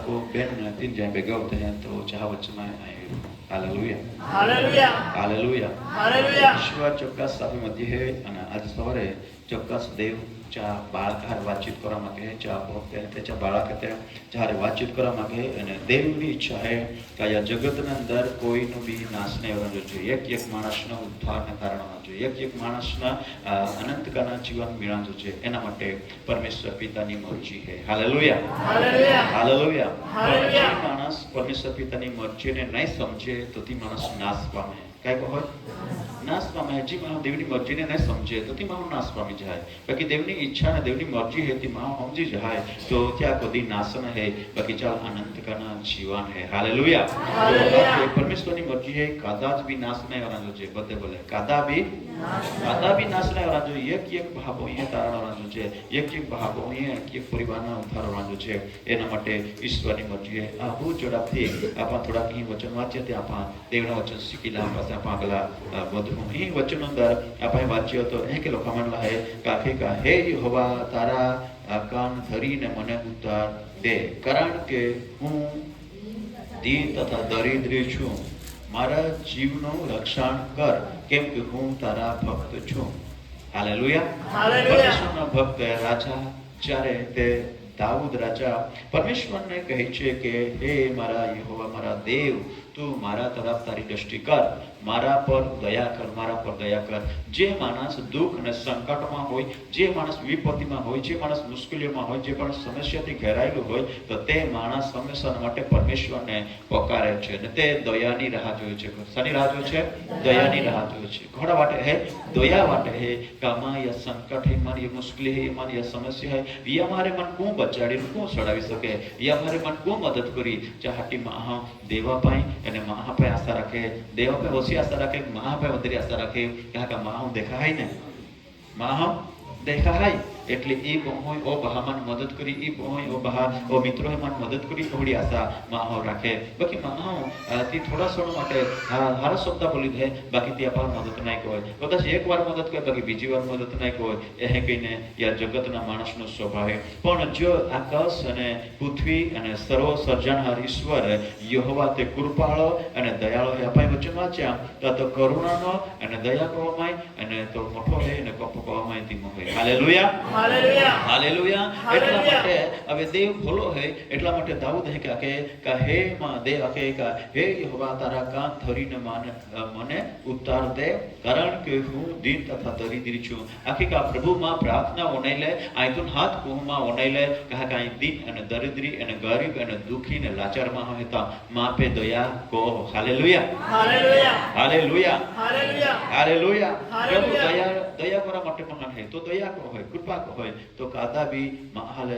आपको बेन तीन जाए बेगा होते हैं तो चाह वचन में हालेलुया हालेलुया हालेलुया हालेलुया ઈશ્વર ચોક્કસ આપણી મધ્ય છે અને આજે સવારે ચોક્કસ દેવ ચા બાળક હારે વાતચીત કરવા માંગે છે ચા ભક્ત ચા બાળક જ્યારે વાતચીત કરવા માંગે અને દેવની ઈચ્છા છે કે આ જગતના અંદર કોઈનો બી નાશ નહીં આવવાનો જોઈએ એક માણસના ઉદ્ધારના કારણમાં જોઈએ એક માણસના અનંતકાળના જીવન મેળવવું જોઈએ એના માટે પરમેશ્વર પિતાની મરજી છે હાલેલુયા हालेलुया હાલેલુયા હાલેલુયા. જે માણસ પરમેશ્વર પિતાની મરજીને નહીં સમજે તો તે માણસ નાશ પામે काय હોય નાશ પામે જે માણસ દેવની મરજીને નહીં સમજે તો તે માણસ નાશ પામી જાય બાકી દેવની ઈચ્છા ને દેવની મરજી હે તે માણસ સમજી જાય તો ત્યાં કદી નાશ ન હે બાકી ચાલ અનંતકાળના જીવન હે હાલેલુયા હાલેલુયા. પરમેશ્વરની મરજી હે કદાચ બી નાશ નહીં આવવાનો છે બધે બોલે કદાપી નાશ નહીં આવવાનો જોઈએ એક ભાવ અહીંયા તારવાનો છે એક ભાવ અહીંયા એક પરિવારના ઉદ્ધાર આવવાનો છે એના માટે ઈશ્વરની મરજી હે આ બહુ ઝડપથી આપણા થોડાક અહીં વચન વાંચ્યા તે આપણા દેવના વચન શીખીલા પાસે આપણા આગલા વધુ અહીં વચનો અંદર આપણે વાંચ્યો તો એ કે લોકો म्हणला है કાફી કા હે યહોવા તારા કાન ધરીને મને ઉદ્ધાર દે કારણ કે હું દીન તથા દરિદ્રી છું મારા જીવનું રક્ષણ કર કેમ કે હું તારા ભક્ત છું હાલેલુયા હાલેલુયા. પરમેશ્વરના ભક્ત રાજા જ્યારે તે દાऊद રાજા પરમેશ્વરને કહે છે કે હે મારા યહોવા મારા દેવ તું મારા તરફ તારી દ્રષ્ટિ કર મારા પર દયા કર જે માણસ દુઃખ અને સંકટમાં હોય જે માણસ વિપત્તિમાં હોય જે માણસ મુશ્કેલીઓમાં હોય જે પણ સમસ્યાથી ઘેરાયેલું હોય તો તે માણસ હંમેશા માટે પરમેશ્વરને પોકારે છે અને તે દયાની રાહ જોવે છે શાની રાહ જોવે છે દયાની રાહ જોવે છે ઘણા માટે હે દયા માટે હે કામાં યા સંકટ હે મારી મુશ્કેલી હે મારી સમસ્યા है या हमारे मन को बचाड़ी को सड़ावी सके या हमारे मन को मदद करी चाहती महा देवा पाई અને મહા पे आशा रखे देवा पे ओसी आशा रखे महा पे वधरी आशा रखे क्या का महा देखा है ने महा देखा है એટલે એ બહોય ઓ બહામાન મદદ કરી એ બહોય ઓ બહા ઓ મિત્રોએ મન મદદ કરી થોડી આશા માહો રાખે બાકી માહો તી થોડા સમય માટે હારા શબ્દ બોલી દે બાકી તી આપા મદદ નહીં કોઈ કદાચ એકવાર મદદ કરે બાકી બીજી વાર મદદ નહીં કોઈ એ કહીને યા જગતના માણસનો સ્વભાવ છે પણ જો આકાશ અને પૃથ્વી અને સર્વ સર્જનહાર ઈશ્વર યહોવા તે કૃપાળો અને દયાળો છે આપણે વચન વાંચ્યા તો કરુણાનો અને દયા કહેવામાં અને તો મોટો છે અને કપ કહેવામાં તી મોહે હાલેલુયા हालेलुया हालेलुया એટલા માટે હવે દેવ ભલો હે એટલા માટે દાऊद હે કે હે માં દેવ કે હે યહોવા તારા કાન ધરીને મને ઉત્તર દે કારણ કે હું દીન તથા દરિદ્રી છું આખી કા પ્રભુ માં પ્રાર્થના ઓનેલે આયતુન હાથ કોહમાં ઓનેલે કહા કાઈ દીન અને દરિદ્રી અને ગરીબ અને દુખી ને લાચાર માં હતા માં पे दया को hallelujah hallelujah hallelujah hallelujah hallelujah प्रभु हालेलुया. दया करा માટે મહાન હે તો દયા કો હોય કૃપા કો હોય તો કાદા બી મહાલ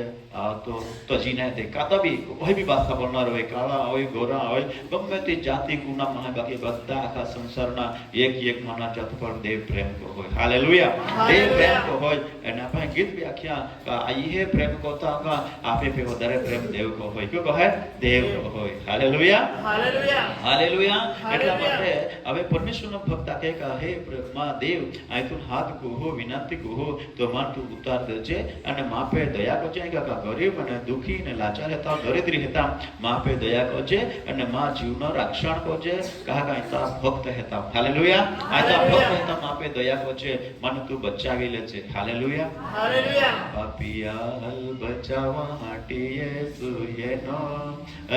તો જીને તે કાદા બી કોઈ બી ભાષા બોલનાર હોય કાળા હોય ગોરા હોય ગમે તે જાતિ ગુના માં બાકી બધા આખા સંસારના એક માના જાત પર દેવ પ્રેમ કો હોય હાલેલુયા દેવ પ્રેમ કો હોય અને આપણે ગીત બી આખ્યા આઈ હે પ્રેમ કો તા આપે पे વધારે પ્રેમ દેવ કો હોય ક્યો કહે દેવ કો હોય હાલેલુયા हालेलुया हालेलुया એટલા માટે હવે પરમેશ્વરનો ભક્ત કહે કે હે માં દેવ આયતું હાથ કો હો વિનંતી કો હો તો માન તું ઉતાર દેજે અને માં पे દયા કરજે કે ગરીબ અને દુખી અને લાચાર હતા દરિદ્રી હતા માં पे દયા કરજે અને માં જીવનો રક્ષણ કરજે કહા કે આયતા ભક્ત હતા હાલેલુયા આયતા ભક્ત હતા માં पे દયા કરજે મન તું બચાવી લેજે હાલેલુયા हालेलुया પાપિયા હલ બચાવા હાટીએ સુયેનો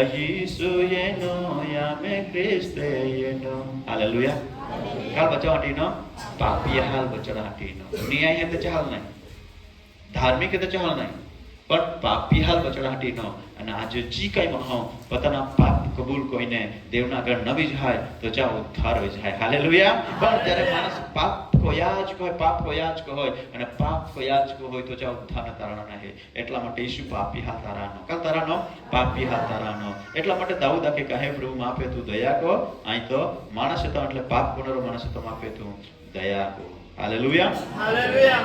અહીસુયેનો યામે ક્રિસ્તયેનો હાલેલુયા કાલ બચાવા હાટીનો પાપિયા હાલ બચાવા હાટીનો ન્યાય હે તો ચાલ નહીં ધાર્મિક હે તો ચાલ નહીં પણ પાપી હાલ બચાવા હાટીનો અને આજે જી કઈ મહો પોતાના પાપ કબૂલ કોઈને દેવના ઘર નવી જાય તો જા ઉદ્ધાર હોય જાય હાલેલુયા પણ જ્યારે માણસ પાપ કોયાજ કોઈ પાપ કોયાજ કો હોય અને પાપ કોયાજ કો હોય તો જા ઉદ્ધાર તારણા નહીં એટલા માટે ઈસુ પાપી હા તારાનો કા તારાનો પાપી હા તારાનો એટલા માટે દાऊद આકે કહે પ્રભુ માપે તું દયા કો આઈ તો માણસ હતો એટલે પાપ કોનરો માણસ હતો માપે તું દયા કો હાલેલુયા हालेलुया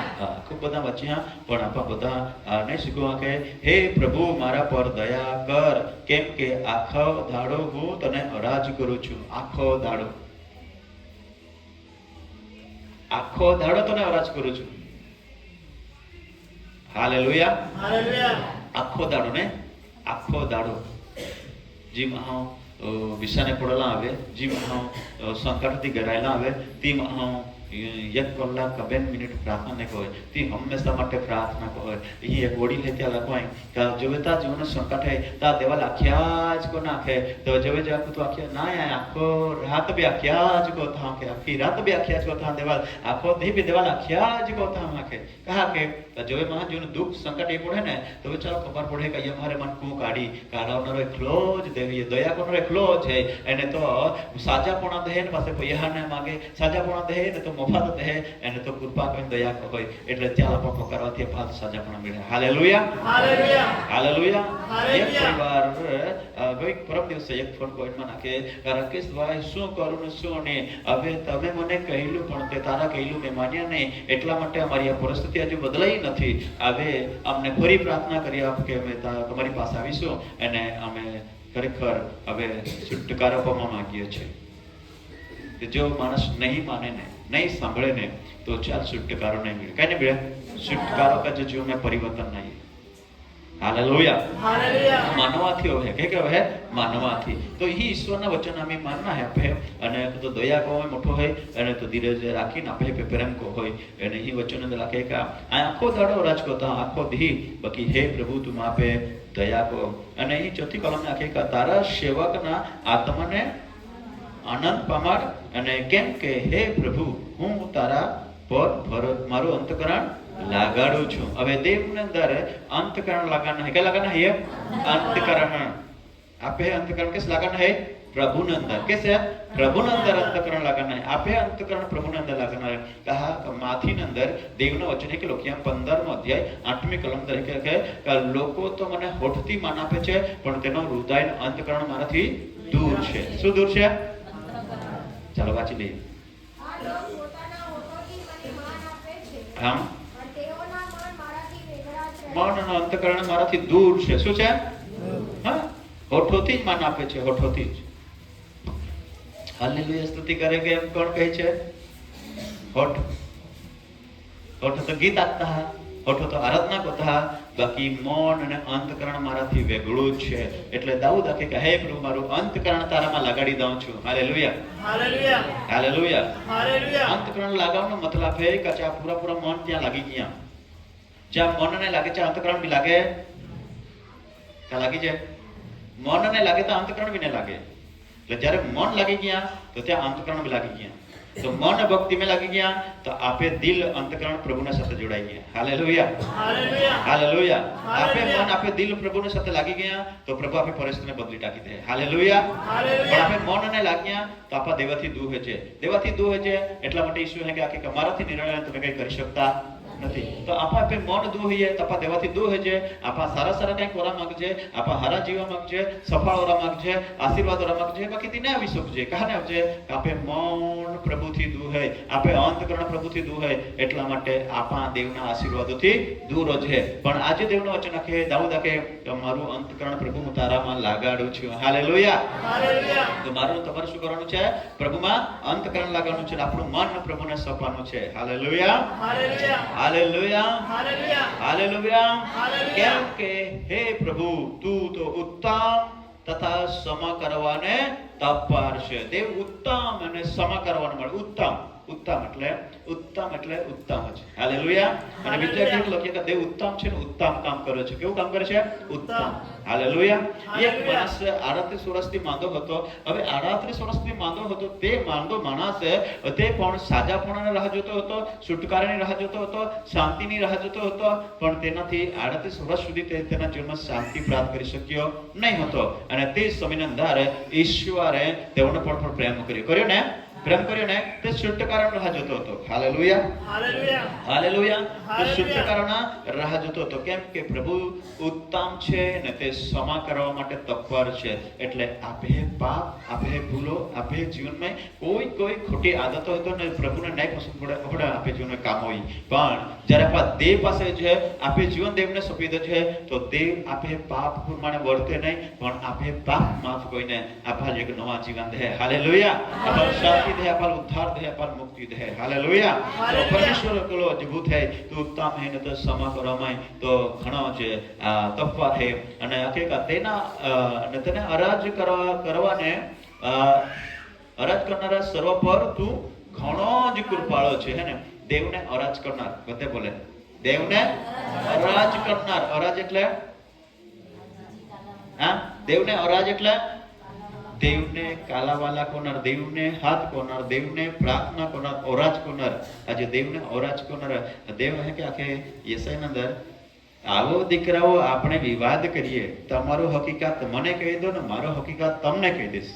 ખૂબ બધા વચ્યા પણ આપા બધા નહીં શીખવા કે હે પ્રભુ મારા પર દયા કર કેમ કે આખો દાડો હું તને અરાજ કરું છું આખો દાડો તને અરાજ કરું છું હાલેલુયા हालेलुया આખો દાડો ને આખો દાડો જીમ હાઉ વિસાને પડેલા આવે જીમ હાઉ સંકટથી ઘેરાયેલા આવે તેમ હાઉ 1 કલાક 2 મિનિટ પ્રાર્થના ને કહે તે હંમેશા માટે પ્રાર્થના કહે અહીં એક વડી લેતા લખવાય કે જોવેતા જીવન સંકટ હે તા દેવા લાખ્યા જ કો નાખે તો જોવે જાકુ તો આખ્યા ના આખો રાત બી આખ્યા જ કો થા કે આખી રાત બી આખ્યા જ કો થા દેવા આખો દેહ બી દેવા લાખ્યા જ કો થા નાખે કહા કે જોવે મહા જીવન દુઃખ સંકટ એ પડે ને તો ચાલો ખબર પડે કે અહીંયા મારે મન કુ કાઢી કાઢાવનારો એકલો જ દેવી દયા કરનારો એકલો છે એને તો સાજાપણા દે ને પાસે પૈસા ને માગે સાજાપણા દે ને તો મફત દે એને તો કૃપા કરીને દયા હોય એટલે ચાલ પાપો કરવાથી પાછ સાજાપણા મળે હાલેલુયા હાલેલુયા હાલેલુયા એક હાલેલુયા પરિવાર ગઈ પરમ દિવસે એક ફોન કોઈમાં નાખે રાકેશભાઈ શું કરું ને શું નહીં હવે તમે મને કહેલું પણ તે તારા કહેલું મેં માન્યા નહીં એટલા માટે અમારી આ પરિસ્થિતિ હજુ બદલાઈ નથી હવે અમને ફરી પ્રાર્થના કરી આપ કે અમે તમારી પાસે આવીશું અને અમે ખરેખર હવે છુટકારો પામવા માંગીએ છીએ જો માણસ નહીં માને ને નહીં સાંભળે ને તો ચાલ છુટકારો નહીં મળે કઈ નહીં મળે છુટકારો का जो जीवन में परिवर्तन नहीं हालेलुया हालेलुया मानवाથી હોય કે હવે માનવાથી તો ઈ ઈશ્વરના વચન અમે માનના હે આપે અને તો દયા કો હોય મોટો હોય અને તો ધીરજ રાખીને આપે પ્રેમ કો હોય અને ઈ વચન અંદર લખે કે આખો દાડો રાજકો તા આખો દી બાકી હે પ્રભુ તું આપે દયા કો અને ઈ ચોથી કલમ લખે કે તારા સેવકના આત્માને આનંદ પામાડ અને કેમ કે હે પ્રભુ હું તારા પર મારું અંતકરણ લાગાડું છું હવે દેવની અંદર अंतकरण लगाना है क्या लगाना है ये अंतकरण आपे अंतकरण किस लगाना है प्रभु ने अंदर कैसे प्रभु ने अंदर अंतकरण लगाना है आपे अंतकरण प्रभु ने अंदर लगाना है कहा माथी ने अंदर देवનો વચન છે કે લોકિયા 15મો અધ્યાય 8મી કલમ તરીકે કહે કે લોકો તો મને હોઠથી માન આપે છે પણ તેનો હૃદયનો અંતકરણ મારાથી દૂર છે શું દૂર છે ચાલો વાંચી લઈએ આ લોક પોતાના હોઠોથી મને માન આપે છે આમ પણ તેઓના મન મારાથી વેગળા છે મનનો અંતકરણ મારાથી દૂર છે શું છે હા હોઠોથી જ માન આપે છે હોઠોથી જ હાલેલુયા સ્તુતિ કરે કે એમ કોણ કહે છે હોઠ હોઠ તો ગીત આપતા હોઠો તો આરાધના કરતા બાકી મન અને અંતકરણ મારાથી વેગળું છે એટલે દાઉદ આખે કે હે પ્રભુ મારું અંતકરણ તારામાં લગાડી દઉં છું હાલેલુયા हालेलुया હાલેલુયા हालेलुया અંતકરણ લગાવવાનો મતલબ है કે આ પૂરા મન ત્યાં લાગી ગયા જ્યાં મનને લાગે છે અંતકરણ બી લાગે ત્યાં લાગી જાય મનને લાગે તો અંતકરણ બી ન લાગે એટલે જ્યારે મન લાગી ગયા તો ત્યાં અંતકરણ બી લાગી ગયા तो मन भक्ति में लगी गया तो आपे दिल अंतकरण प्रभु ने साथ जोड़ाई गया हालेलुया हालेलुया हालेलुया आपे हालेलुया। मन आपे दिल प्रभु ने साथ लगी गया तो प्रभु आपे परिस्थिति ने बदली टाकी दे हालेलुया हालेलुया। पण आपे मन ने लाग्या तो आपा देवाथी दूर है छे देवाथी दूर है छे એટલા માટે ઈશ્વર હે કે આકે અમારાથી નિર્ણય તમે કઈ કરી શકતા નથી તો આપા આપે મન દૂર હોઈએ તો આપા દેવાથી દૂર હોય છે આપા સારા સારા કઈ કોરા માંગજે આપા હારા જીવા માંગજે સફળ ઓરા માંગજે આશીર્વાદ ઓરા માંગજે બાકી તી ના આવી શકજે કહાને આવજે આપે મન પ્રભુથી દૂર હે આપે અંતકરણ પ્રભુથી દૂર હે એટલા માટે આપા દેવના આશીર્વાદોથી દૂર છે પણ આજે દેવનો વચન કે દાઉદ કે તમારું અંતકરણ પ્રભુ હું તારામાં લાગાડું છું હાલેલુયા हालेलुया તો મારું તમારે શું કરવાનું છે પ્રભુમાં અંતકરણ લાગવાનું છે આપણું મન પ્રભુને સોંપવાનું છે hallelujah hallelujah hallelujah hallelujah hallelujah hallelujah. કેમ કે હે પ્રભુ તું તો ઉત્તમ તથા સમા કરવાને તત્પર છે દેવ ઉત્તમ અને સમા કરવાનું મળે ઉત્તમ ઉત્તમ એટલે ઉત્તમ છે હાલેલુયા અને બીજા એક લખીએ કે દેવ ઉત્તમ છે ને ઉત્તમ કામ કરે છે કેવું કામ કરે છે ઉત્તમ હાલેલુયા એક માણસ 38 વર્ષથી માંદો હતો હવે 38 વર્ષથી માંદો હતો તે માંદો માણસ તે પણ સાજાપણાની રાહ જોતો હતો છુટકારાની રાહ જોતો હતો શાંતિની રાહ જોતો હતો પણ તેનાથી 38 વર્ષ સુધી તેના જીવનમાં શાંતિ પ્રાપ્ત કરી શક્યો નહીં હતો અને તે સમયની અંદર ઈશ્વરે તેઓને પણ પ્રેમ કર્યો ને પ્રેમ કર્યો ને તે છુટકારાની રાહ જોતો હતો હાલેલુયા हालेलुया હાલેલુયા તે હાલેલુયા। છુટકારાના રાહ જોતો હતો કેમ કે પ્રભુ ઉત્તમ છે ને તે ક્ષમા કરવા માટે તત્પર છે એટલે આપે પાપ આપે ભૂલો આપે જીવનમાં કોઈ ખોટી આદતો હોય તો ને પ્રભુને નહીં પસંદ પડે આપણે આપે જીવનમાં કામ હોય પણ જ્યારે આપા દેવ પાસે છે આપે જીવન દેવને સોંપી દે છે તો દેવ આપે પાપ પ્રમાણે વર્તે નહીં પણ આપે પાપ માફ કોઈને આપા એક નવા જીવન દે હાલેલુયા આપા શાંતિ शांति दे अपाल उद्धार दे अपाल मुक्ति दे हालेलुया तो परमेश्वर कोलो अद्भुत है तो उत्तम है न तो क्षमा करवाय तो घणो जे तफात है અને હકીકત તેના અને તેને અરાજ કરવાને અરાજ કરનારા સર્વ પર તું ઘણો જ કૃપાળો છે હે ને દેવને અરાજ કરનાર બધે બોલે દેવને અરાજ કરનાર અરાજ એટલે હા દેવને અરાજ એટલે દેવને કાલાવાલા કોનાર દેવને હાથ કોનાર દેવને પ્રાર્થના કોનાર ઓરાજ કોનાર આજે દેવને ઓરાજ કોનાર દેવ હે કે આખે યસાયના અંદર આવો દીકરાઓ આપણે વિવાદ કરીએ તમારો હકીકત મને કહી દો ને મારો હકીકત તમને કહી દઈશ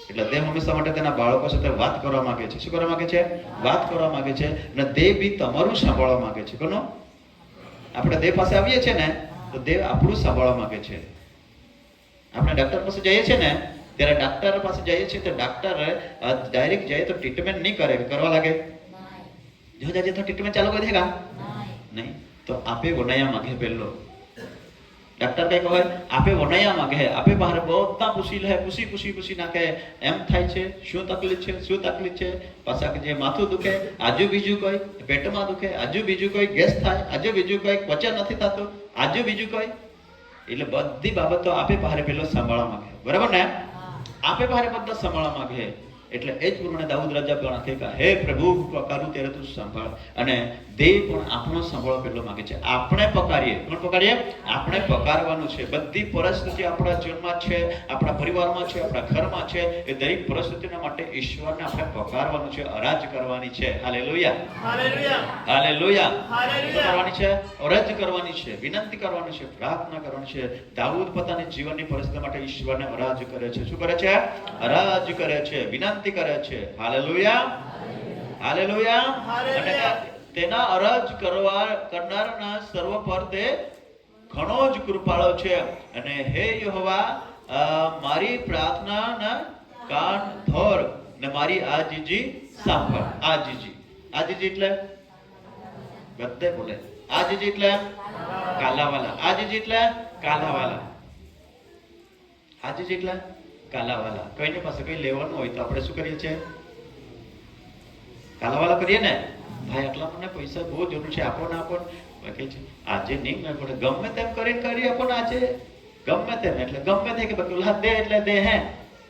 એટલે દેવ હંમેશા માટે તેના બાળકો સાથે વાત કરવા માંગે છે શું કરવા માંગે છે વાત કરવા માંગે છે અને દેવ બી તમારું સાંભળવા માંગે છે કોનો આપણે દેવ પાસે આવીએ છીએ ને તો દેવ આપણું સાંભળવા માંગે છે આપણે ડોક્ટર પાસે જઈએ છીએ ને ત્યારે ડોક્ટર પાસે જઈએ છીએ તો ડોક્ટર ડાયરેક્ટ જાય તો ટ્રીટમેન્ટ નહીં કરે કરવા લાગે જો જાજે તો ટ્રીટમેન્ટ ચાલુ કરી દેगा नहीं तो आपे वनया मांगे पेलो डॉक्टर कई कहे आपे वनया मांगे आपे बाहर बहुत पूछी ले पूछी ना के एम थाय छे શું तकलीफ छे पाछा के जे माथું दुखे आजू बीजू कोई पेट में दुखे आजू बीजू कोई गैस थाय आजू बीजू कोई पचन નથી થાતું आजू बीजू कोई એટલે બધી બાબતો આપે બારે પેલો સંભાળવા માંગે બરાબર ને આપે બારે બધા સંભાળવા માંગે એટલે એ જ પ્રમાણે દાઉદ રાજા પણ કહે કે હે પ્રભુ પકારું ત્યારે તું સંભાળ અને દેવ પણ આપણો સંભાળવા પેલો માંગે છે આપણે પકારીએ કોણ પકારીએ આપણે પકારવાનું છે બધી પરિસ્થિતિ આપણા જીવનમાં છે આપણા પરિવારમાં છે આપણા ઘરમાં છે એ દરેક પરિસ્થિતિના માટે ઈશ્વરને આપણે પકારવાનું છે અરાજ કરવાની છે હાલેલુયા હાલેલુયા હાલેલુયા હાલેલુયા કરવાની છે અરાજ કરવાની છે વિનંતી કરવાની છે પ્રાર્થના કરવાની છે દાઉદ પોતાની જીવનની પરિસ્થિતિ માટે ઈશ્વરને અરાજ કરે છે શું કરે છે અરાજ કરે છે વિનંતી કરે છે હાલેલુયા હાલેલુયા અને તેના અરજ કરનારના સર્વ પર તે ઘણો જ કૃપાળો છે અને હે યહોવા મારી પ્રાર્થનાના કાન ધોર ને મારી આજીજી સાંભળ આજીજી એટલે બધે બોલે આજીજી એટલે કાલાવાલા આજીજી એટલે કાલાવાલા આજીજી એટલે કાલાવાલા કોઈને પાસે કઈ લેવાનું હોય તો આપણે શું કરીએ છીએ કાલાવાલા કરીએ ને ભાઈ આટલા મને પૈસા બહુ જરૂર છે આપો ને આપો કહે છે આજે નહીં મેં પડે ગમે તેમ કરીને કરી આપો ને આજે ગમે તેમ એટલે ગમે તે કે બકુલા દે એટલે દે હે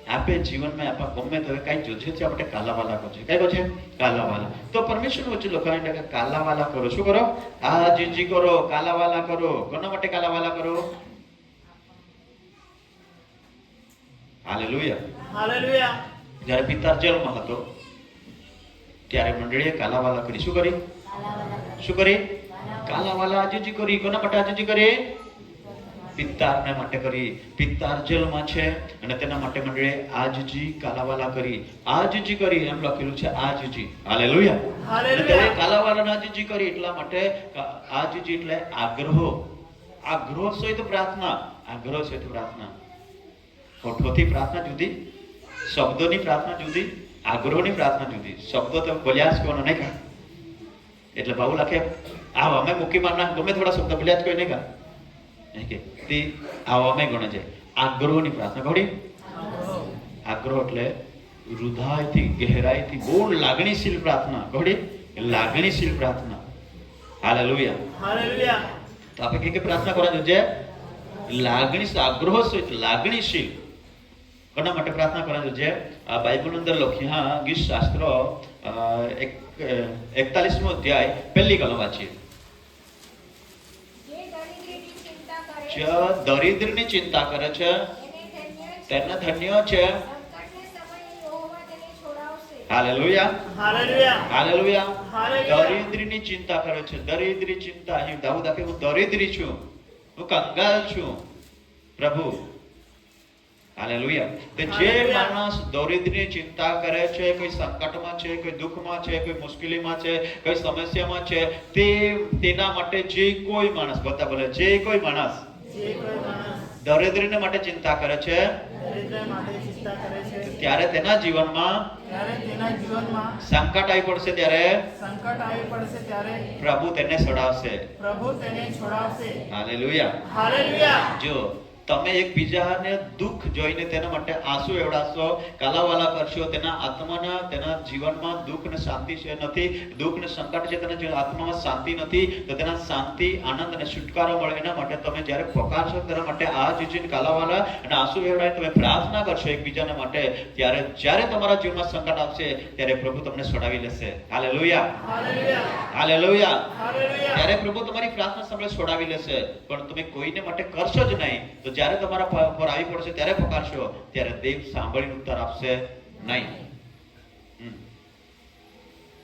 આપે જીવનમાં આપા ગમે તો કઈ જોજે છે આપણે કાલાવાલા કહો છે કઈ કહો છે કાલાવાલા તો પરમેશ્વર વચ્ચે લખાય કે કાલાવાલા કરો શું કરો આ જીજી કરો કાલાવાલા કરો કોના માટે કાલાવાલા કરો હાલેલુયા હાલેલુયા જ્યારે પિતા જેલમાં હતો ત્યારે મંડળીએ કાલાવાલા કરી શું કરી કાલાવાલા આજીજી કરી કોના માટે આજીજી કરી પિતાને માટે કરી પિતા જેલમાં છે અને તેના માટે મંડળીએ આજીજી કાલાવાલા કરી આજીજી કરી એમ લખેલું છે આજીજી હાલેલુયા હાલેલુયા કાલાવાલા આજીજી કરી એટલા માટે આજીજી એટલે આગ્રહ સહિત પ્રાર્થના હોઠોથી પ્રાર્થના જુદી શબ્દોની પ્રાર્થના જુદી આગ્રહની પ્રાર્થના જુદી શબ્દો તો બોલ્યા જ કોનો નહીં કા એટલે ભાવ લખે આવ અમે મૂકી મારના ગમે થોડા શબ્દ બોલ્યા જ કોઈ નહીં કા નહીં કે તે આવ અમે ગણે છે આગ્રહની પ્રાર્થના કોડી આગ્રહ એટલે હૃદયથી ગહેરાઈથી બહુ લાગણીશીલ પ્રાર્થના કોડી લાગણીશીલ પ્રાર્થના હાલેલુયા હાલેલુયા તો આપણે કે પ્રાર્થના કરવાની છે લાગણી આગ્રહ સહિત લાગણીશીલ કોના માટે પ્રાર્થના કરવાની છે આ બાઇબલ અંદર લખ્યું હા ગીત શાસ્ત્ર 41મો અધ્યાય પહેલી કલમ વાંચીએ જે દરિદ્રની ચિંતા કરે છે તેને ધન્ય છે હાલેલુયા હાલેલુયા હાલેલુયા દરિદ્રની ચિંતા કરે છે દરિદ્રી ચિંતા અહીં દાઉદ કહે હું દરિદ્રી છું હું કંગાલ છું પ્રભુ હાલેલુયા તે જે માણસ દરિદ્રની ચિંતા કરે છે કોઈ સંકટમાં છે કોઈ દુઃખમાં છે કોઈ મુશ્કેલીમાં છે કોઈ સમસ્યામાં છે તે તેના માટે જે કોઈ માણસ બધા બોલે જે કોઈ માણસ દરિદ્રને માટે ચિંતા કરે છે ત્યારે તેના જીવનમાં સંકટ આવી પડશે ત્યારે પ્રભુ તેને છોડાવશે હાલેલુયા જો તમે એકબીજાને દુઃખ જોઈને તેના માટે આંસુ એવડાશો, કાલાવાલા કરશો, તેના આત્માના તેના જીવનમાં દુઃખ ને શાંતિ છે નથી, દુઃખ ને સંકટ છે, તેના આત્મામાં શાંતિ નથી, તો તેના શાંતિ, આનંદ અને છુટકારો મળે એના માટે તમે જ્યારે પકારશો તેના માટે આ જીજીને કાલાવાલા અને આંસુ એવડાવીને તમે પ્રાર્થના કરશો એકબીજાના માટે, ત્યારે જ્યારે તમારા જીવનમાં સંકટ આવશે ત્યારે પ્રભુ તમને છોડાવી લેશે. Hallelujah, hallelujah. ત્યારે પ્રભુ તમારી પ્રાર્થના સાંભળે છોડાવી લેશે. પણ તમે કોઈને માટે કરશો જ નહીં, તો જ્યારે તમારા પર આવી પડશે ત્યારે પકારશો, ત્યારે દેવ સાંભળીને ઉત્તર આપશે નહીં.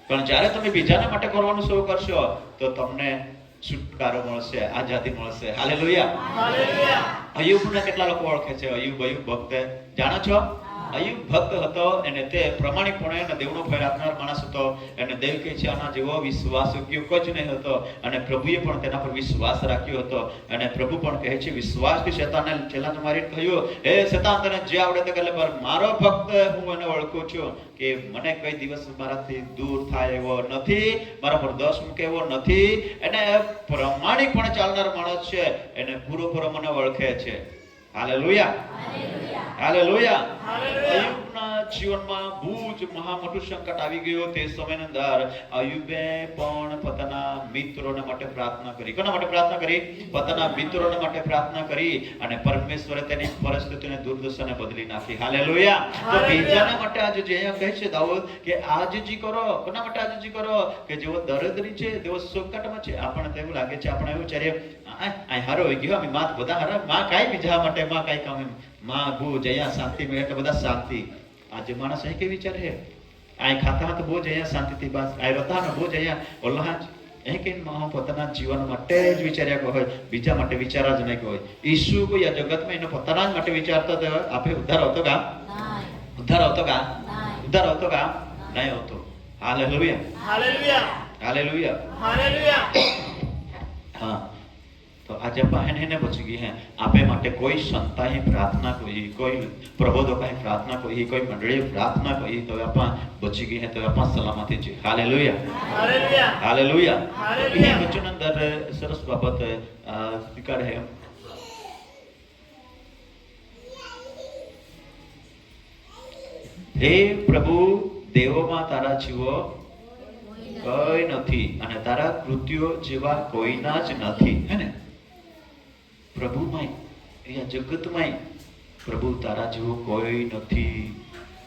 પણ જ્યારે તમે બીજાના માટે કરવાનું શરૂ કરશો તો તમને છુટકારો મળશે, આઝાદી મળશે. Hallelujah, hallelujah. અયુબને કેટલા લોકો ઓળખે છે? અયુબ ભક્ત જાણો છો? અયુબ ભક્ત હતો અને તે પ્રમાણિકપણે અને દેવનો ભય રાખનાર માણસ હતો. અને દેવ કહે છે આના જેવો વિશ્વાસ યોગ્ય જ નહીં હતો. અને પ્રભુએ પણ તેના પર વિશ્વાસ રાખ્યો હતો. અને પ્રભુ પણ કહે છે વિશ્વાસથી શેતાનને છેલ્લા મારીને કહ્યું, હે શેતાન, તને જે આવડે તે કરે, પર મારો ભક્ત હું એને ઓળખું છું કે મને કઈ દિવસ મારાથી દૂર થાય એવો નથી, મારા પર દોષ મૂકે એવો નથી. એને પ્રમાણિકપણે ચાલનાર માણસ છે, એને પૂરો મને ઓળખે છે. Hallelujah, hallelujah. અયુબના જીવનમાં બહુ જ મહા મોટું સંકટ આવી ગયું. તે સમયની અંદર અયુબે પણ પોતાના મિત્રોને માટે પ્રાર્થના કરી. કોના માટે પ્રાર્થના કરી? પોતાના મિત્રોને માટે પ્રાર્થના કરી. અને પરમેશ્વરે તેની પરિસ્થિતિને દુર્દશાને બદલી નાખી. હાલેલુયા. તો બીજાના માટે આજે જે અહીંયા કહે છે દાઉદ કે આજીજી કરો. કોના માટે આજીજી કરો? કે જેઓ દરિદ્રી છે, તેઓ સંકટમાં છે. આપણને તો એવું લાગે છે, આપણે એવું વિચારીએ આ હારો હોય ગયો, અમે માત બધા હારા, માં કાંઈ બીજા માટે, માં કાંઈ કામ, માં બહુ જયા શાંતિ મળે એટલે બધા શાંતિ. આજે માણસ અહીં કે વિચારે આ ખાતામાં તો બહુ જ અહીંયા શાંતિથી બસ આ રતાનો બહુ જ અહીંયા ઓલ્લાહ અહીં કે પોતાના જીવન માટે જ વિચાર્યા હોય, બીજા માટે વિચારા જ નહીં હોય. ઈસુ કોઈ આ જગતમાં એને પોતાના જ માટે વિચારતો હતો. આપે ઉદ્ધાર આવતો કા? ઉદ્ધાર આવતો કા? ઉદ્ધાર આવતો કા? નહીં આવતો. Hallelujah, hallelujah, hallelujah, hallelujah. હા, તો આજે બહેન બચી ગઈ હે. આપે માટે કોઈ સંતાએ પ્રાર્થના કરી, કોઈ પ્રબોધકોએ પ્રાર્થના કરી, કોઈ મંડળીએ પ્રાર્થના કરી, તો આપા બચી ગઈ હે, તો આપા સલામતી છે. Hallelujah, hallelujah, hallelujah. એ વચન અંદર સરસ બાબત સ્વીકાર હે. હે પ્રભુ, દેવોમાં તારા જેવો કોઈ નથી અને તારા કૃત્યો જેવા કોઈના જ નથી. હે ને? પ્રભુમાં, એ જગતમાં પ્રભુ તારા જેવો કોઈ નથી,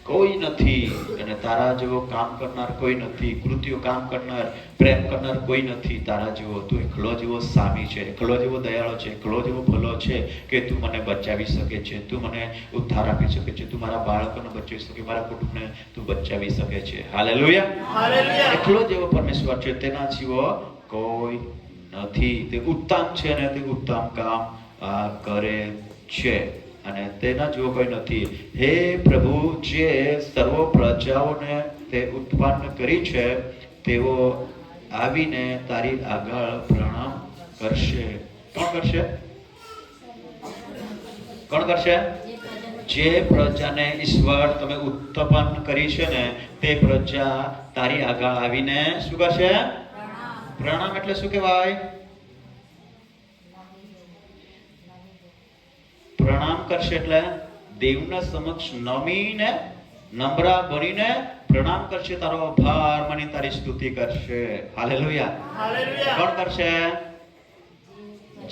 કોઈ નથી. અને તારા જેવો કામ કરનાર કોઈ નથી, કૃત્યો કામ કરનાર, પ્રેમ કરનાર કોઈ નથી તારા જેવો. તું એકલો જેવો સામી છે, એકલો જેવો દયાળો છે, એકલો જેવો ભલો છે કે તું મને બચાવી શકે છે, તું મને ઉદ્ધાર આપી શકે છે, તું મારા બાળકોને બચાવી શકે, મારા કુટુંબને તું બચાવી શકે છે. Hallelujah, hallelujah. એકલો જેવો પરમેશ્વર છે, તેના જેવો કોઈ નથી. તે ઉત્તમ છે ને તે ઉત્તમ કામ કરે છે અને તેના જેવો કોઈ નથી. હે પ્રભુ, જે સર્વ પ્રજાઓને તે ઉત્પન્ન કરી છે, તેઓ આવીને તારી આગળ પ્રણામ કરશે. કોણ કરશે? કોણ કરશે? જે પ્રજાને ઈશ્વર તમે ઉત્પન્ન કરી છે ને, તે પ્રજા તારી આગળ આવીને શું કરશે? પ્રણામ. એટલે શું કહેવાય? પ્રણામ કરશે એટલે દેવના સમક્ષ નમીને, નમ્ર બનીને પ્રણામ કરશે, તારો આભાર માની તારી સ્તુતિ કરશે. Hallelujah, hallelujah. કોણ કરશે?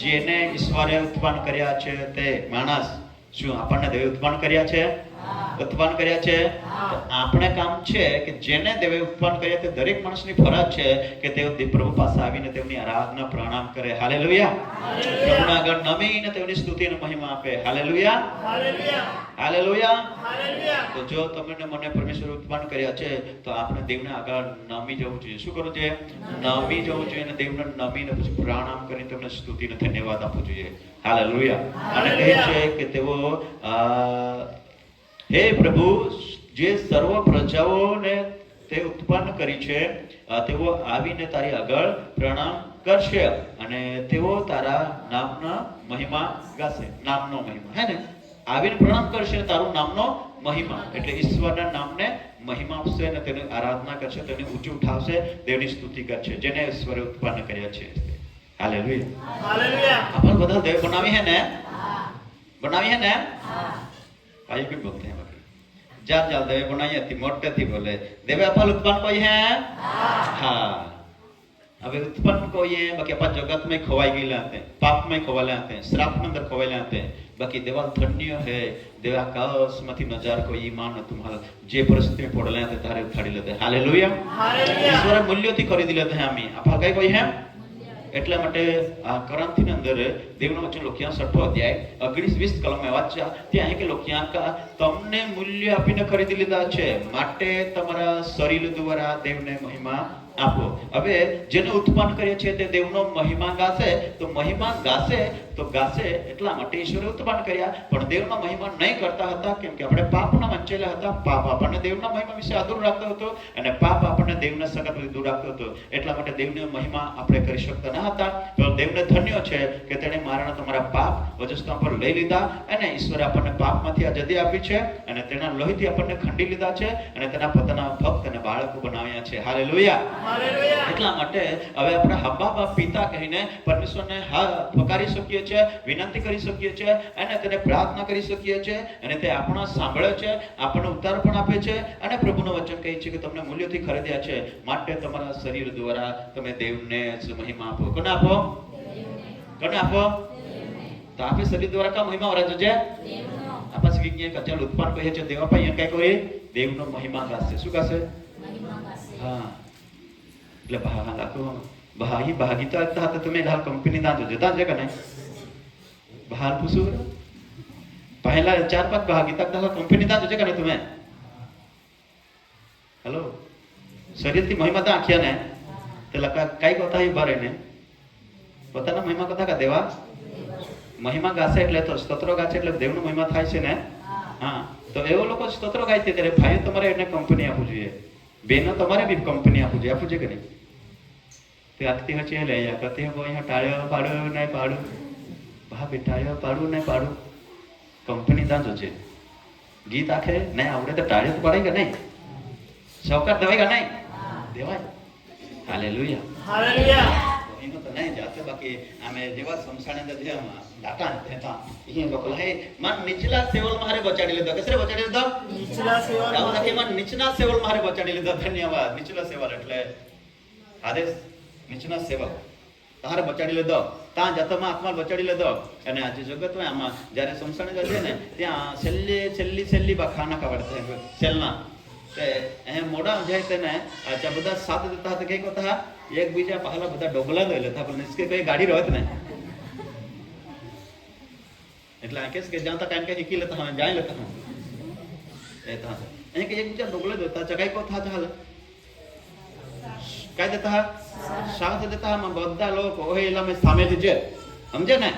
જેને ઈશ્વરે ઉત્પન્ન કર્યા છે તે માણસ. શું આપણને દેવે ઉત્પન્ન કર્યા છે? ઉત્પન્ન કર્યા છે. આપણે કામ છે કે જેને દેવે ઉત્પન્ન કર્યા તે દરેક માણસની ફરજ છે કે તેઓ પ્રભુ પાસે આવીને તેમની આરાધના પ્રણામ કરે. હાલેલુયા. પ્રભુના આગળ નમીને તેમની સ્તુતિ અને મહિમા આપે. Hallelujah, hallelujah, hallelujah, hallelujah. તો જો તમને મને પરમેશ્વર ઉત્પન્ન કર્યા છે તો આપણે દેવને આગળ નમી જવું જોઈએ. શું કરવું જોઈએ? નમી જવું જોઈએ અને દેવને નમીને પછી પ્રણામ કરીને તેમને સ્તુતિને ધન્યવાદ આપવું જોઈએ. હાલેલુયા. અને કહે છે કે તેઓ હે પ્રભુ, જે સર્વ પ્રજાઓને તે ઉત્પન્ન કરી છે, તેઓ આવીને તારી આગળ પ્રણામ કરશે અને તેઓ તારા નામના મહિમા ગાશે. નામનો મહિમા, હે ને? આવીને પ્રણામ કરશે, તારું નામનો મહિમા એટલે ઈશ્વરના નામને મહિમા આપશે અને તેની આરાધના કરશે, તેને ઊંચું ઉઠાવશે, દેવની સ્તુતિ કરશે, જેને ઈશ્વરે ઉત્પન્ન કર્યા છે. Hallelujah, hallelujah. આપણે બધા દેવ બનાવી હે ને? बनाई है ना? भाई भी बोलते हैं बाकी जा जा देवे बनाई थी मोटे थी बोले देवे फल उत्पन्न कोई है? हाँ अबे उत्पन्न कोई है बाकी अपन जगत में खोवाई गई लाते हैं, पाप में खोवाले आते हैं, श्राप में अंदर खोवाले आते हैं, बाकी देवा धन्य है देवा आकाश मथी नजार कोई ईमान तुम्हारा जे परिस्थिति में पड़ले आते तारे उठाड़ी लेते हैं। हालेलुया ईश्वर मूल्यથી ખરીદી લેતે हैं आमी आपा कई कोई है એટલા માટે આ કરંથીની અંદર દેવનો વચન લોક્યા 6 અધ્યાય 19-20 કલમે વાંચ્યા ત્યાં કે લોક્યા તમને મૂલ્ય આપીને ખરીદી લીધા છે માટે તમારા શરીર દ્વારા દેવને મહિમા આપો। હવે જેને ઉત્પન્ન કર્યા છે તે દેવનો મહિમા ગાશે તો મહિમા ગાશે તો ગાશે એટલા માટે ઈશ્વરે ઉત્પન્ન કર્યા પણ દેવનો મહિમા નહીં કરતા હતા કેમ કે આપણે પાપના વંચેલા હતા। પાપ આપણને દેવના મહિમા વિશે અધૂર રાખતો હતો અને પાપ આપણને દેવના સગતથી દૂર રાખતો હતો એટલા માટે દેવનો મહિમા આપણે કરી શકતા ન હતા। તો દેવને ધન્ય છે કે તેણે મારાના તમારા પાપ વજસ્તા પર લઈ લીધા અને ઈશ્વરે આપણને પાપમાંથી આઝાદી આપી છે અને તેના લોહીથી આપણને ખંડી લીધા છે અને તેના પોતાના ભક્ત અને બાળકો બનાવ્યા છે। હાલેલુયા એટલા માટે હવે આપણે હબ્બા બાપ પિતા કહીને પરમેશ્વરને ફકારી શકીએ છીએ, વિનંતી કરી શકીએ છીએ અને તેને પ્રાર્થના કરી શકીએ છીએ અને તે આપણો સાંભળે છે, આપણને ઉત્તર પણ આપે છે અને પ્રભુનું વચન કહે છે કે તમને મૂલ્યથી ખરીદ્યા છે માટે તમારા શરીર દ્વારા તમે દેવને મહિમા આપો। કોને આપો? કોને આપો? તો આપે શરીર દ્વારા કા મહિમા વરાજો છે આપા શીખી ગયા કે ચાલ ઉત્પન્ન કહે છે દેવા ભાઈ કઈ કરે દેવનો મહિમા ગાશે શું ગાશે? હા એટલે ભાઈ ભાગીતા હતા તો તમે હાલ કંપની દાંજો જતા છે કે નહીં? બહાર પૂછું પહેલા 4-5 ભાગીતા હતા કંપની દાંજો છે કે નહીં તમે? હેલો શરીરથી મહિમા તા આખ્યા ને તે લકા કઈ কথা ही બારે ને પોતાના મહિમા કથા કા દેવા મહિમા ગાશે એટલે તો સ્તોત્રો ગાશે એટલે દેવનો મહિમા થાય છે ને। હા તો એવો લોકો સ્તોત્રો ગાય છે ત્યારે ભાઈઓ તમારે એને કંપની આપવું જોઈએ, બેનો તમારે બી કંપની આપવું જોઈએ, આપવું છે કે નહીં? તે આખતી હશે લે યા કતે હો અહીંયા ટાળ્યો પાડો નહીં પાડું ભા બેટાયો પાડું નહીં પાડું કંપની દાંજો છે ગીત આખે નહીં આવડે તો ટાળ્યો તો પડાય કે નહીં? સહકાર દેવાય કે નહીં? દેવાય। હાલેલુયા હાલેલુયા એનો તો નહીં જાતે બાકી આમે જેવા સંસારને અંદર જે ડાટા હતા એ લોકો હે મન નીચલા સેવલ મારે બચાડી લીધો કેસરે બચાડી લીધો? નીચલા સેવલ આવું નથી મન નીચલા સેવલ મારે બચાડી લીધો। ધન્યવાદ। નીચલા સેવલ એટલે આદેશ નીચના સેવક તારે બચાડી લીધો ત્યાં જતોમાં આત્મા બચાડી લીધો અને આજે જગતમાં આમાં જ્યારે સંસારને જશે ને ત્યાં છેલ્લી બખાના ખબર છે છેલ્લા તે એ મોડા જાય તેને આ બધા સાથ દેતા હતા કઈ কথা એકબીજા પહેલા બધા ડોબલા દઈ લેતા પણ इसके કઈ ગાડી રહેત ને એટલે આ કેસ કે જ્યાં તક કાંઈ હિકી લેતા હોય જાય લેતા હોય એ તા એ કે એકબીજા ડોબલા દેતા ચકાઈ কথা ચાલ काय देता है? साथ देता है। બધા લોકો ઓહેલા મે સામેલ છે સમજે ને?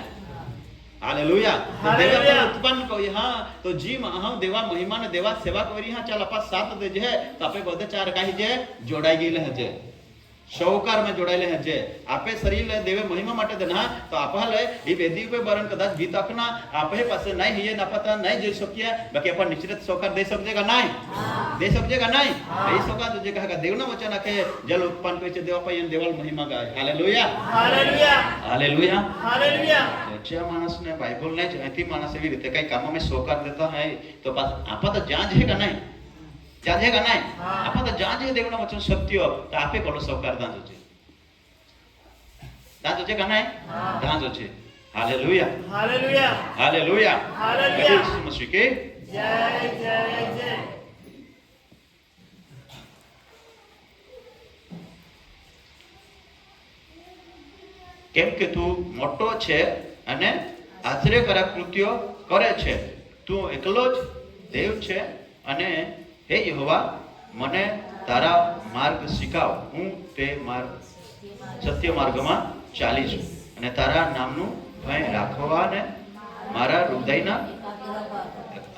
हालेलुया देवा उत्पन्न कोई हां तो जी हम देवा महिमा ने देवा सेवा करी हां चल अपा साथ दे जे तो आपे बदे चार काही जे जोड़ाई गेले है जे शौकार में जोड़ाइले है जे आपे शरीर ले देवे महिमा माटे देना तो आपा ले ई वेदी पे बरन कदाच गीत अखना आपे पासे नहीं हिये ना पता नहीं जे सकिए बाकी अपन निश्चित शौकार दे समझेगा नहीं? दे समझेगा नहीं? यही शौकार जो कहेगा देवना वचन आके जल उत्पन्न कोई देवा पायन देवल महिमा गाय। Hallelujah hallelujah hallelujah hallelujah. જે માણસને બાઇબલ નહીં જાણતી માણસ એવી રીતે કઈ કામમાં શૌકાર દેતા હોય તો પાછ આપા તો જાણેगा नहीं? જાણેगा नहीं? આપા તો જાણે દેવના વચન સત્ય તો આપે કોનો શૌકાર દાંજો છે? દાંજો છે કે નહીં? દાંજો છે। Hallelujah hallelujah hallelujah hallelujah Isu Masih કે જય જય જય। કેમ કે તું મોટો છે અને આશ્ચર્યકારક કૃત્યો કરે છે, તું એકલો જ દેવ છે અને હે યહોવા મને તારા માર્ગ શીખવ, હું તે માર્ગ સત્ય માર્ગમાં ચાલીશ અને તારા નામનું ભય રાખવાને મારા હૃદયના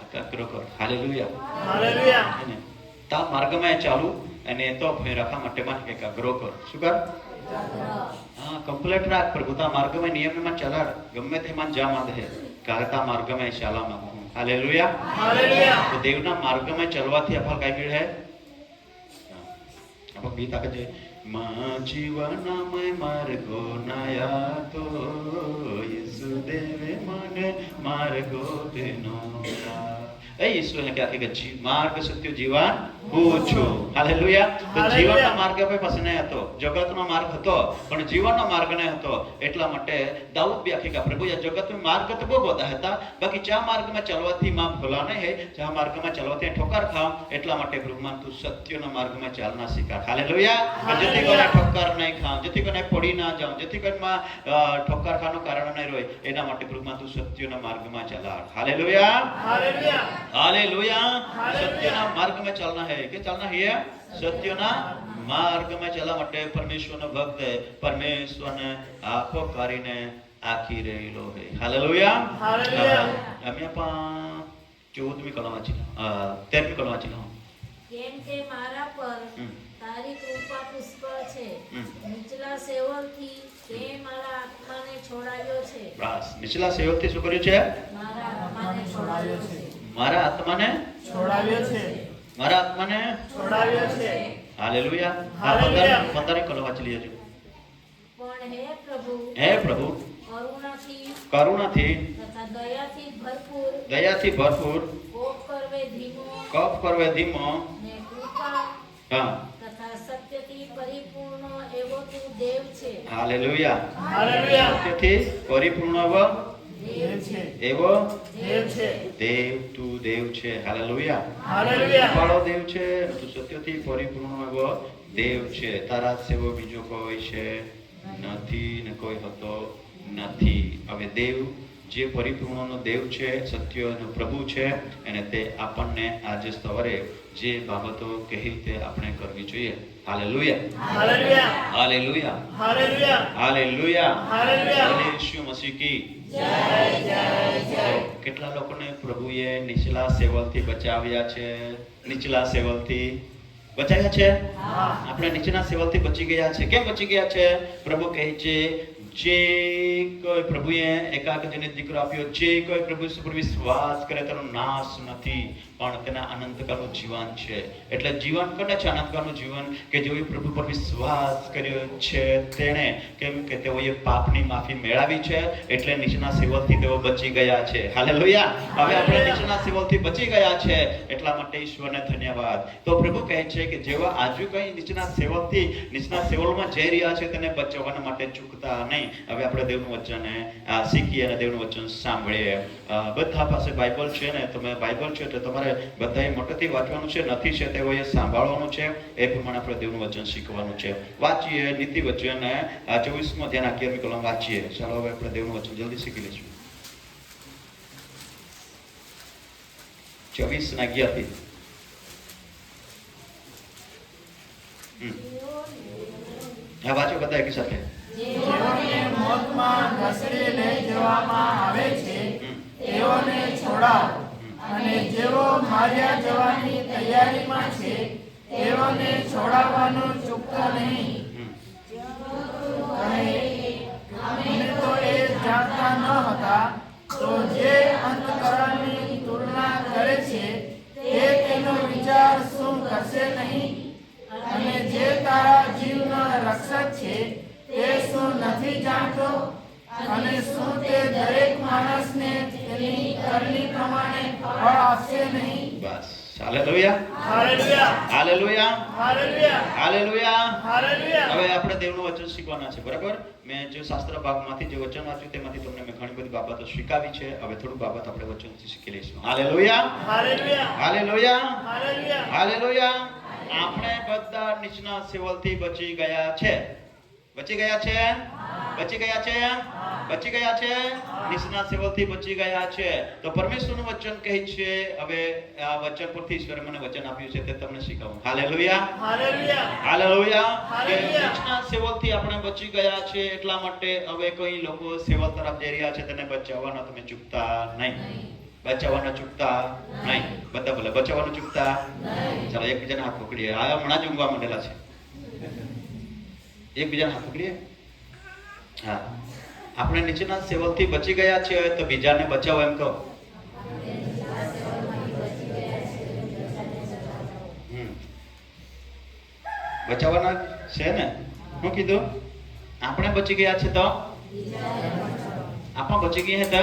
એકાગ્ર કર। Hallelujah hallelujah. તા માર્ગમાં ચાલુ અને તો ભય રાખવા માટે મને એકાગ્ર કર। શું કર? हाँ कंप्लीट राख प्रभुता मार्ग में नियम में चला गम्मे ते मन जा माद है कहता मार्ग में शाला मांगू। Hallelujah hallelujah. तो देवना मार्ग में चलवाथी अफल काय मीळ है? अब गीता के जे જીવનમય માર્ગો નાયા તો ઈસુદેવે મને માર્ગો તેનોરા. એ ઈશ્વરને કહે કે માર્ગ સત્ય જીવન હું છું. હાલેલુયા. તો જીવનનો માર્ગ પાસે નહીં હતો, જગતનો માર્ગ હતો, પણ જીવનનો માર્ગ નહીં હતો. એટલા માટે દાઉદ બી આખી કે પ્રભુ જગતમાં માર્ગ તો બહુ બધા હતા, બાકી જ્યાં માર્ગમાં ચાલવાથી માં ભલા નહીં હે, જ્યાં માર્ગમાં ચાલવાથી ઠોકર ખાવ. એટલા માટે પ્રભુમાં તું સત્યના માર્ગમાં ચાલના શીખા. હાલેલુયા. જેથી કરીને ઠોકર નહીં ખાવ, જેથી કરીને પડી ના જાઉં, જેથી કરીને ઠોકર ખાવાનું કારણ નહીં રહે, એના માટે પ્રભુમાં તું સત્યના માર્ગમાં ચાલાડ. હાલેલુયા. Hallelujah hallelujah. सत्यના માર્ગમાં ચાલના હે કે ચાલના હે સત્યના માર્ગમાં ચાલવા માટે પરમેશ્વરનો ભક્ત પરમેશ્વરને આંખો કરીને આખી રહેલો હે. હાલેલુયા. हालेलुया અમે પણ 14મી કલમ વાંચી 13મી કલમ વાંચી લો. કેમ કે મારા પર તારી કૃપા પુષ્કળ છે. હમ. નીચલા સેવલથી તે મારા આત્માને છોડાવ્યો છે. બસ નીચલા સેવકથી શું કર્યું છે? મારા આત્માને છોડાવ્યો છે. મારા આત્માને છોડાવ્યો છે મારા આત્માને છોડાવ્યો છે. હાલેલુયા. હાલેલુયા. 15મી કલમ વાંચી લેજો. પણ હે પ્રભુ, હે પ્રભુ કરુણાથી કરુણાથી તથા દયાથી ભરપૂર કપ કરવે ધીમો ને કૃપા હા તથા સત્યથી પરિપૂર્ણ એવો તું દેવ છે. હાલેલુયા. હાલેલુયા સત્યથી પરિપૂર્ણ દેવ છે એવો દેવ છે દેવ તું દેવ છે. હાલેલુયા. હાલેલુયા કૃપાળો દેવ છે, તું સત્યથી પરિપૂર્ણ એવો દેવ છે. તારા સેવો બીજો કોઈ છે નથી ને કોઈ હતો નથી. હવે દેવ જે પરિપૂર્ણનો દેવ છે, સત્યનો પ્રભુ છે, અને તે આપણને આજે સવારે જે બાબતો કહી તે આપણે કરવી જોઈએ. Hallelujah. Hallelujah hallelujah. Hallelujah hallelujah. Hallelujah બોલે ઈસુ મસીહ કી કેટલા લોકોને પ્રભુએ નીચલા સેવલથી બચાવ્યા છે? નીચલા સેવલથી બચાવ્યા છે. આપણે નીચેના સેવલથી બચી ગયા છે. કેમ બચી ગયા છે? પ્રભુ કહે છે જે કોઈ પ્રભુએ એકાગ્રજનિત દીકરો આપ્યો, જે કોઈ પ્રભુ પર વિશ્વાસ કરે તેનો નાશ નથી, પણ તેના અનંતકાળનું જીવન છે. એટલે જીવન કોને છે? અનંતકાળનું જીવન કે જેઓએ પ્રભુ પર વિશ્વાસ કર્યો છે તેણે. કેમ કે તેઓએ પાપની માફી મેળવી છે, એટલે નીચેના સેવલથી તેઓ બચી ગયા છે. હાલેલુયા. હવે આપણે નીચેના સેવલથી બચી ગયા છે, એટલા માટે ઈશ્વરને ધન્યવાદ. તો પ્રભુ કહે છે કે જેઓ આજુ કઈ નીચેના સેવલથી નીચેના સેવલમાં જઈ રહ્યા છે તેને બચાવવા માટે ચૂકતા નહીં. હવે આપણે દેવનું વચન શીખીએ અને દેવનું વચન સાંભળીએ. બધા પાસે બાઇબલ છે ને? તમે બાઇબલ છે તો તમારે બધાએ મોટેથી વાંચવાનું છે, નથી છે તેઓએ સાંભળવાનું છે. એ પ્રમાણે આપણે દેવનું વચન શીખવાનું છે. વાંચીએ નીતિ વચન 24મો અધ્યાય 11મી કલમ વાંચીએ. ચાલો હવે આપણે દેવનું વચન જલ્દી શીખી લઈશું. 24:11 હા વાંચો બધા એકી સાથે. જેઓને મોતમાં ઘસડી લઈ જવામાં આવે છે તેઓને છોડાવ, અને જેઓ માર્યા જવાની તૈયારીમાં છે તેઓને છોડાવવાનું ચૂકતા નહીં. અમે તો એ જાણતા ન હતા, તો જે અંતકરણની તુલના કરે છે તે તેનો વિચાર શું કરશે નહીં? અને જે તારા જીવનો રક્ષક છે તે શું નથી જાણતો? અને શું તે દરેક માણસને તેની કરની પ્રમાણે ફળ આપશે નહીં? બસ. Hallelujah. Hallelujah hallelujah. Hallelujah hallelujah. Hallelujah હવે આપણે દેવનું વચન શીખવાના છે, બરાબર? મેં જે શાસ્ત્ર ભાગમાંથી જે વચન વાંચ્યું તેમાંથી તમને મેં ઘણી બધી બાબતો શીખવી છે. હવે થોડું બાબત આપણે વચનથી શીખી લઈશું. Hallelujah. Hallelujah hallelujah. Hallelujah hallelujah. આપણે બધા નીચના સેવલથી બચી ગયા છે. બચી ગયા છે. બચી ગયા છે. બચી ગયા છે. નીચના સેવલથી બચી ગયા છે. તો પરમેશ્વરનું વચન કહે છે. હવે આ વચન પરથી ઈશ્વરે મને વચન આપ્યું છે તે તમને શીખવું. હાલેલુયા. Hallelujah hallelujah. કે હાલેલુયા. નીચના સેવલથી આપણે બચી ગયા છે, એટલા માટે હવે કોઈ લોકો સેવલ તરફ જઈ રહ્યા છે તેને બચાવવાના તમે ચૂકતા નહીં. બચાવવાના ચૂકતા નહીં. બધા બોલે બચાવવાનું ચૂકતા. ચાલો એકબીજાના હાથ પકડીએ. આ હમણાં જ ઊંઘવા માંડેલા છે. એકબીજાના હાથ પકડીએ. હા, આપણે નીચેના સેવલથી બચી ગયા છે તો બીજાને બચાવો એમ કહો. બચાવવાના છે ને? શું કીધું? આપણે બચી ગયા છે તો આપણે બચી ગયા હતા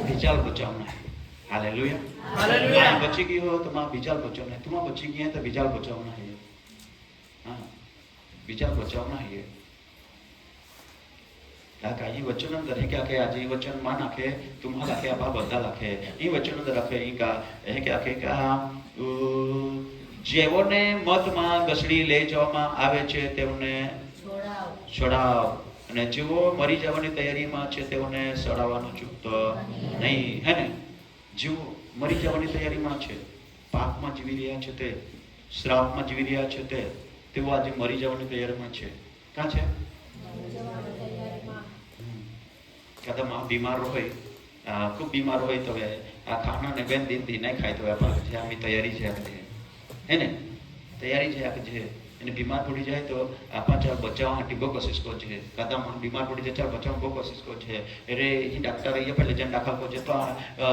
બીજા બચાવના है। Hallelujah hallelujah. बची गई हो तो मां बीजा बचावना है। तुम बची गई है तो बीजा बचावना है। हाँ, बीजा बचावना है। काही वचन अंदर है क्या के आज ये वचन मान आखे तुम्हारा लाखे आपा बधा लाखे ये वचन अंदर रखे ई का है क्या के का जेवोने मत માં ગસડી લઈ જવામાં આવે છે તેઓને છોડાવ અને જેવો મરી જવાની તૈયારીમાં છે તેઓને સડાવવાનું ચૂકતો નહીં હે ને। જેવો મરી જવાની તૈયારીમાં છે, પાપમાં જીવી રહ્યા છે તે, શ્રાપમાં જીવી રહ્યા છે તે, તેઓ આજે મરી જવાની તૈયારીમાં છે। ક્યાં છે? कदा मां बीमार होय खूब बीमार होय तो आ खाना ने बेन दिन दी नहीं खाय तो अपन जे आमी तैयारी छे आपने है ने तैयारी छे आप जे એને बीमार पड़ी जाए तो आपा चार बचाव हाटी बो कोशिश को छे। कदा मां बीमार पड़ी जाए चार बचाव बो कोशिश को छे। अरे ही डॉक्टर ये पहले जन दाखल को छे तो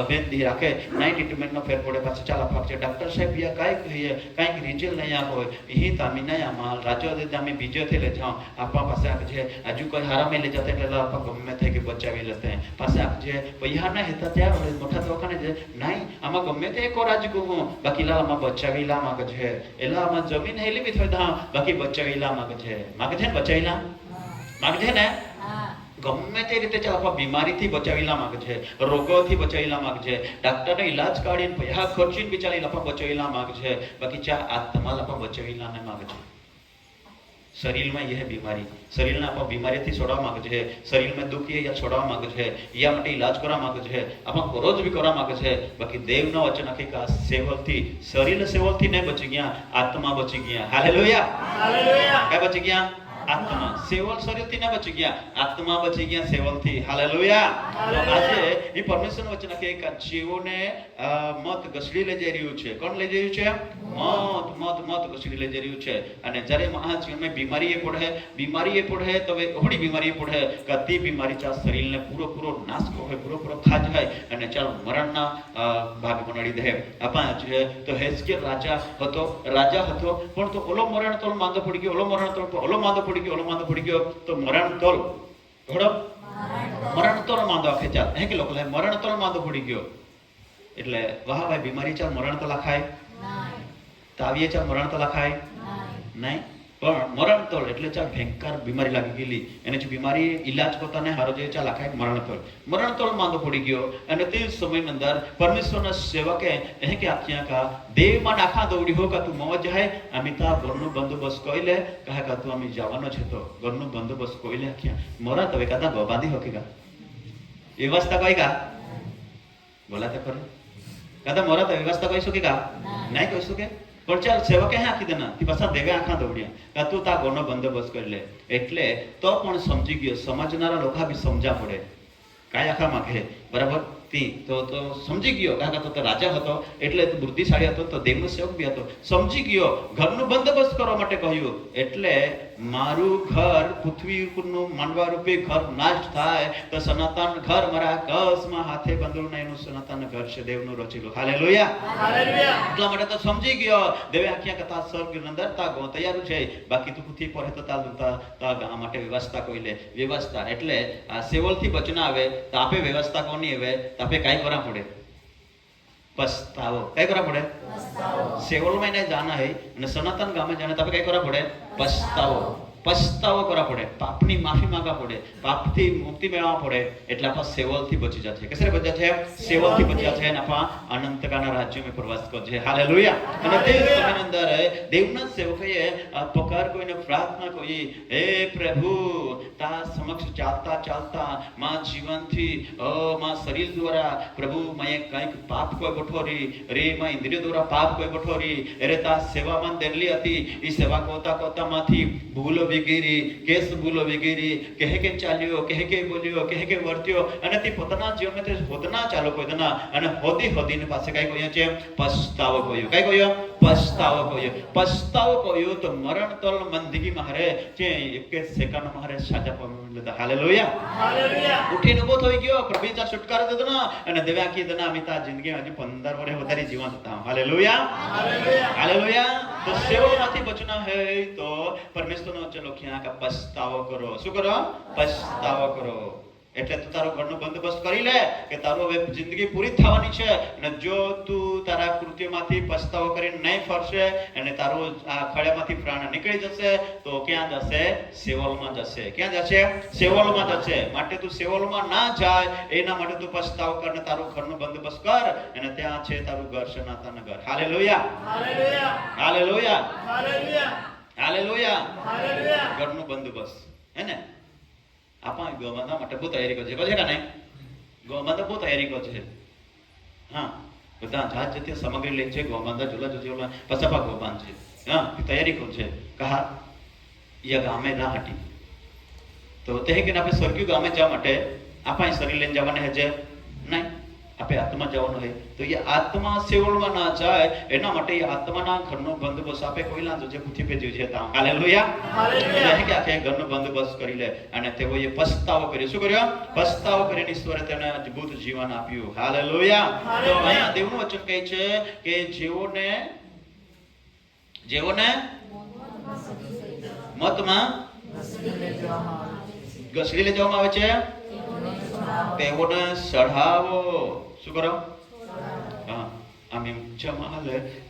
बेन दी राखे नाइट ट्रीटमेंट नो फेर पड़े पाछे चाला फाक छे डॉक्टर साहेब या काई कहिए काई रिजल्ट नहीं आ होय ही तामी नहीं आ माल राजो दे तामी बीजे थे ले जाओ आपा पासे आप जे आजू कोई हारा में ले जाते એટલે आपा गमे थे के बचावी लेते हैं पासे आप जे पૈયા ना हेता त्या मोठा दवाखाने जे नहीं आमा गमे ते एको राज को बाकी ला आमा बचावी ला माग जे एला आमा जमीन हेली भी थोड़ा बाकी बचावीला मागे છે बचावीला मागे છે ને ગમે તે રીતે ચાલ આપા બીમારીથી બચાવીલા માગે છે, રોગોથી બચાવીલા માગે છે, ડોક્ટરનો ઈલાજ કાઢીને પૈસા ખર્ચીને બિચારી લપા બચાવીલા માગે છે, બાકી ચા આત્મા લપા બચાવીલા ને માગે છે। शरीर में यह बीमारी शरीर ने आप बीमारी थी छोड़ा मांगे छे, शरीर में दुख है या छोड़ा मांगे छे या माटे इलाज करा मांगे छे, आपा खरोज भी करा मांगे छे। बाकी देव नो वचन आखे का सेवल थी शरीर सेवल थी नहीं बची गया, आत्मा बची गया। Hallelujah hallelujah. क्या बची गया? आत्मा। सेवल शरीर थी नहीं बची गया, आत्मा बची गया सेवल थी। हालेलुया। આજે એ પરમેશ્વરનું વચન કે એક જીવોને મત ઘસડી લઈ જઈ રહ્યું છે। કોણ લઈ જઈ રહ્યું છે? મત મત મત ઘસડી લઈ જઈ રહ્યું છે। અને જ્યારે મહાજીવનમાં બીમારી એ પડે તો એવડી બીમારી પડે કે તે બીમારી ચા શરીરને પૂરો નાશ હોય, પૂરો ખા જાય અને ચાલ મરણના ભાગ બનાવી દે। આપા છે તો હેસ્કેલ રાજા હતો પણ તો ઓલો મરણ તોલ માંદો પડી ગયો, ઓલો મરણ તોલ ઓલો માંદો પડી ગયો તો મરણ તોલ ઘોડો મરણ તોલ માંદો આખે ચાલ હે કે લોકો મરણ તોલ માંદો પડી ગયો એટલે વાહ ભાઈ બીમારી ચાલ મરણ તો લખાય તાવીએ ચાલ મરણ તો લખાય નહીં પણ મરણ તોલ એટલે ચાલ ભયંકર બીમારી લાગી ગયેલી એને જે બીમારી ઇલાજ કરતા ને હારો જે ચાલ લખાય મરણ તોલ માંદો પડી ગયો અને તે સમયની અંદર પરમેશ્વરના સેવકે એ કે આખ્યા કા દેવ માં નાખા દોડી હો કા તું મોજ જાય અમિતા ઘરનો બંદોબસ્ત કોઈ લે કહે કા તું અમી જવાનો છે તો ઘરનો બંદોબસ્ત કોઈ લે આખ્યા મોરા તો કદા બાંધી હોકેગા વ્યવસ્થા કોઈ કા બોલાતે ખરે કદા મોરા તો વ્યવસ્થા કોઈ શકેગા નહીં કોઈ શકે પણ ચાલ સેવકે હા કીધું ના તી પાછા દેવે આંખા દોડ્યા કે તું તા ઘરનો બંદોબસ્ત કરી લે એટલે તો પણ સમજી ગયો સમજનારા લોકો બી સમજા પડે કાય આખા માગે બરાબર ती तो समझी गयो काका तो राजा હતો એટલે તો બુદ્ધિશાળી હતો તો દેવનો સેવક બી હતો સમજી ગયો ઘરનો બંદોબસ્ત કરવા માટે કહ્યું એટલે મારું ઘર પૃથ્વી ઉપરનું માનવા રૂપે ઘર નાશ થાય તો સનાતન ઘર મારા કસમાં હાથે બંધુને એનું સનાતન ઘર છે દેવનું રચેલું। Hallelujah hallelujah. એટલા માટે તો સમજી ગયો દેવે આખ્યા કથા સ્વર્ગ અંદર તા ગો તૈયાર છે બાકી તું પૃથ્વી પર તો તા ગા માટે વ્યવસ્થા કોઈ લે વ્યવસ્થા એટલે આ સેવલથી બચના આવે તો આપે વ્યવસ્થા કોની આવે तापे काय करा पड़े पछतावो काय करा पड़े सेवल में नहीं जाना है અને સનાતન ગામે જાણે તાપે काय करा पड़े પછતાવો કરા પડે પાપની માફી માંગવા પડે પાપથી મુક્તિ મેળવવા પડે એટલે આપા સેવલથી બચી જાય છે કેસરે બચા છે સેવલથી બચ્યા છે અને આપા અનંતકાળના રાજ્યમાં પ્રવાસ કરે છે। હાલેલુયા। અને તે સમયની અંદર દેવના સેવકે પકાર કોઈને પ્રાર્થના કરી હે પ્રભુ તા સમક્ષ ચાલતા માં જીવનથી માં શરીર દ્વારા પ્રભુ મેં કંઈક પાપ કોઈ બઠોરી રે માં ઇન્દ્રિય દ્વારા પાપ કોઈ બઠોરી અરે તા સેવામાં દેલી હતી એ સેવા કોતામાંથી ભૂલો વિગેરી કેસ ભૂલો વિગેરી કહે કે ચાલ્યો કહે કે બોલ્યો કહે કે વર્ત્યો અને તે પોતાના જીવનમાં તે હોદના ચાલો કોઈના અને હોદીને પાસે કઈ કહ્યું છે પછતાવો કહ્યું કઈ કહ્યું પછતાવો કહ્યું તો મરણ તલ મંદગી મારે જે એક સેકન્ડ મારે સાજા પામ્યો। Hallelujah hallelujah. ઉઠીને ઉભો થઈ ગયો પ્રભુના છુટકારો દીધો ને અને દેવ્યા કીધું અમિતા જિંદગી હજી 15 વર્ષ વધારે જીવન હતા। Hallelujah hallelujah hallelujah. तो सेवलમાંથી બચના है तो પરમેશ્વરનો વચન લખ્યા કે પસ્તાવો કરો. શું કરો? પસ્તાવો કરો. એટલે તું તારો ઘરનો બંદોબસ્ત કરી લે કે તારો હવે જિંદગી પૂરી થવાની છે, અને જો તું તારા કૃત્યમાંથી પસ્તાવો કરીને નહીં ફરશે અને તારો આ ખળેમાંથી પ્રાણ નીકળી જશે તો ક્યાં જશે? સેવલમાં જશે. ક્યાં જશે? સેવલમાં જશે. માટે તું સેવલમાં ના જાય એના માટે તું પસ્તાવો કર ને તારો ઘરનો બંદોબસ્ત કર, અને ત્યાં છે તારું ઘર સનાતન ઘર. Hallelujah, hallelujah, hallelujah, hallelujah, hallelujah. Hallelujah. ઘરનો બંદોબસ્ત હે ને આપણે ગોમાતા માટે બહુ તૈયારી કરી છે કે નહીં? ગોમાતા બહુ તૈયારી કરી છે. હા, બધા જાત જાતીય સામગ્રી લે છે. ગોમાતા ઝોલા ઝોલા પસાપા ગોબાન છે. હા, તૈયારી કરી છે. કહા યા ગામે ના હટી તો તે કે આપણે સ્વર્ગીય ગામે જવા માટે આપણે શરીર લઈને જવાના હે છે નહીં, આપણે આત્મા જવાનું હોય તો એ આત્મા સેવલમાં ના જાય એના માટે એ આત્માના ઘરનો બંદોબસ્ત આપે. કોઈ ના જોજે પૂછી પે જોજે તા. Hallelujah, hallelujah. કે આખે ઘરનો બંદોબસ્ત કરી લે અને તેઓએ પસ્તાવો કર્યો. શું કર્યો? પસ્તાવો કરીને ઈશ્વરે તેને અદ્ભુત જીવન આપ્યું. હાલેલુયા. તો અહીંયા દેવનું વચન કહે છે કે જેઓને મતમાં ઘસડી લઈ જવામાં આવે છે તેઓને ચઢાવો. શું કરો? हाँ, आम्ही जमाल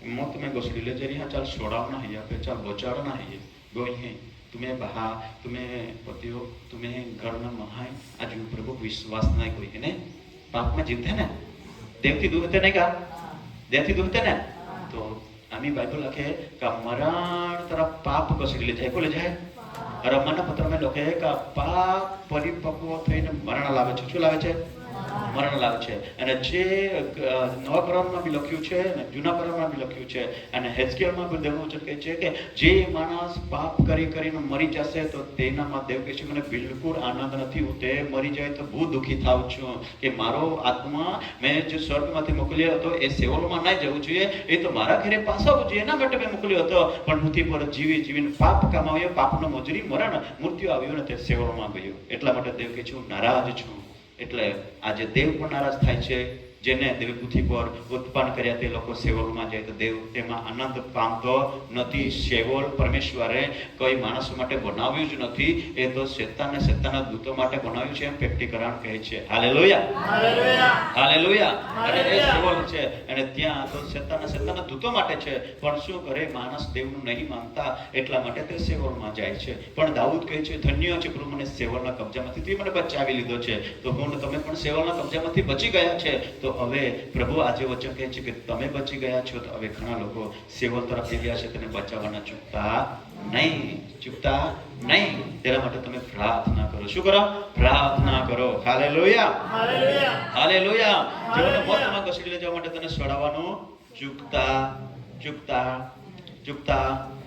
मग तुम्हें घोसडी ले जरी हाँ चल सोडावना है या फिर चल बचावना है गोई है तुम्हें बहा तुम्हें पतियो तुम्हें घर में महाय आज प्रभु विश्वास नहीं कोई है ने पाप में जीवते ना देवती दूर होते नहीं का देवती दूर होते ना तो आम्ही बाइबल लखे का मरण तरफ पाप घोसडी ले जाए को ले जाए रमणना पत्र में लखे का पाप परिपक्व થઈને મરણ લાવે છે. શું લાવે છે? મરણ લાવે છે. અને જે નવા કરારમાં બી લખ્યું છે અને જૂના કરારમાં બી લખ્યું છે અને હેઝકેલમાં પણ દેવનું વચન કહે છે કે જે માણસ પાપ કરી કરીને મરી જશે તો તેનામાં દેવ કહે છે મને બિલકુલ આનંદ નથી, હું તે મરી જાય તો બહુ દુઃખી થાઉં છું કે મારો આત્મા મેં જે સ્વર્ગમાંથી મોકલ્યો હતો એ સેવલમાં નહીં જવું જોઈએ, એ તો મારા ઘરે પાછો આવવું જોઈએ. એના માટે મેં મોકલ્યો હતો પણ પૃથ્વી પર જીવીને પાપ કમાવ્યો, પાપનો મજૂરી મરણ મૃત્યુ આવ્યું ને તે સેવલમાં ગયું. એટલા માટે દેવ કહે છે હું નારાજ છું. એટલે આજે દેવ પણ નારાજ થાય છે. જેને દેવ પૃથ્વી પર ઉત્પન્ન કર્યા તે લોકો સેવલમાં જાય તો દેવ તેમાં આનંદ પામતો નથી. સેવલ પરમેશ્વરે કોઈ માણસો માટે બનાવ્યું જ નથી, એ તો શેતાનના દૂતો માટે બનાવ્યું છે એમ પેક્ટિકરણ કહે છે. Hallelujah, hallelujah, hallelujah. અને એ સેવલ છે અને ત્યાં તો શેતાનના દૂતો માટે છે. પણ શું કરે? માણસ દેવનું નહીં માનતા એટલા માટે તે સેવલમાં જાય છે. પણ દાઉદ કહે છે ધન્ય છે પ્રભુ મને સેવલના કબજામાંથી તું મને બચાવી લીધો છે. તો હું તમે પણ સેવલના કબજામાંથી બચી ગયા છે. તો હવે પ્રભુ આજે વચન કહે છે કે તમે બચી ગયા છો તો હવે ઘણા લોકો સેવલ તરફ જઈ ગયા છે, તેને બચાવવાના ચૂકતા નહીં. તેના માટે તમે પ્રાર્થના કરો. શું કરો? પ્રાર્થના કરો. Hallelujah, hallelujah, hallelujah. જેઓને મોતમાં ઘસડી લઈ જવા માટે તને છોડાવવાનું ચૂકતા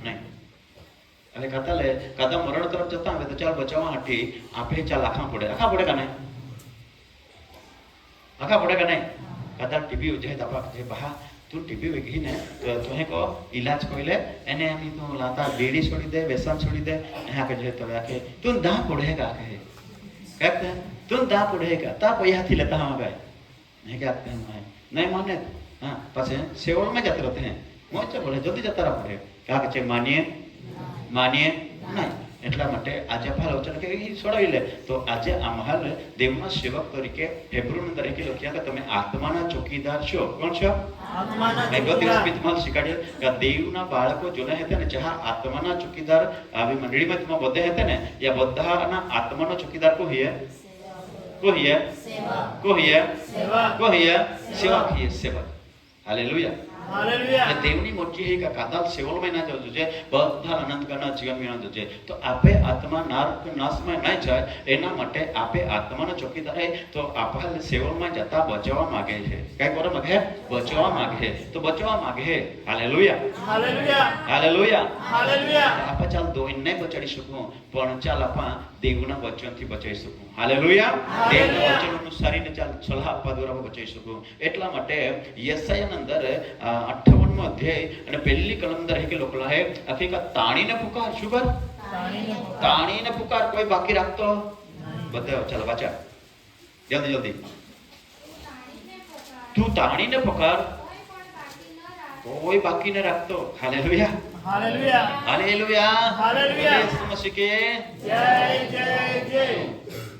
નહીં. અને કદા મરણ તરફ જતા હોય તો ચાલ બચાવવા માટે આપણે ચાલ આખા પડે કે નહીં? आखा पड़े का नहीं? कदा टीबी हो जाए दबा जे बहा तू टीबी वेगी ने तो तुहे को इलाज कोइले एने आमी तो लाता डेडी छोड़ी दे बेसन छोड़ी दे यहां के जे तो आके तू दा पड़ेगा कहते तू दा पड़ेगा ता पैसा थी लेता हम गए नहीं कहते हैं नहीं माने. हां पासे सेवल में जाते रहते हैं मोचे बोले जल्दी जाता रह पड़े कहा के मानिए नहीं. એટલા માટે આજે આપણે વચન કે છોડાવી લે તો આજે આ મહાલ દેવના સેવક તરીકે હેબ્રુના તરીકે લખ્યા કે તમે આત્માના ચોકીદાર છો. કોણ છો? આત્માના ચોકીદાર. બીજમાં શીખાડે કે દેવના બાળકો જોને હતા ને જહા આત્માના ચોકીદાર આવી મંડળીમાં તમે બધે હતા ને યા બધાના આત્માનો ચોકીદાર કો હે સેવક હે સેવક. Hallelujah, hallelujah. દેવની મોટી હે કે કાદાલ સેવલમાં ના જવું જોઈએ, બધા અનંતકાળના જીવન મેળવવું જોઈએ. તો આપે આત્મા નાશમાં ના જાય એના માટે આપે આત્માનો ચોકીદાર હે તો આપણે સેવલમાં જતા બચાવવા માંગે છે. કઈ કરવા માંગે? બચાવવા માંગે. તો બચાવવા માંગે. Hallelujah, hallelujah, hallelujah, hallelujah. આપણે ચાલ દોઈને નહીં બચાડી શકું પણ ચાલ આપણે દેવના વચનથી બચાવી શકું. હાલેલુયા. દેવના વચન અનુસારીને ચાલ સલાહ આપવા દ્વારા બચાવી શકું. એટલા માટે યશાયાના અંદર 58મો અધ્યાય અને પહેલી કલમ અંદર કે લોકો લહે હકીકત તાણીને પુકાર. શું કર? તાણીને પુકાર. કોઈ બાકી રાખતો બધા ચાલો વાંચા જલ્દી તું તાણીને પુકાર કોઈ બાકી ન રાખતો. Hallelujah, hallelujah, hallelujah, hallelujah. Isu Masih કે જય જય જય.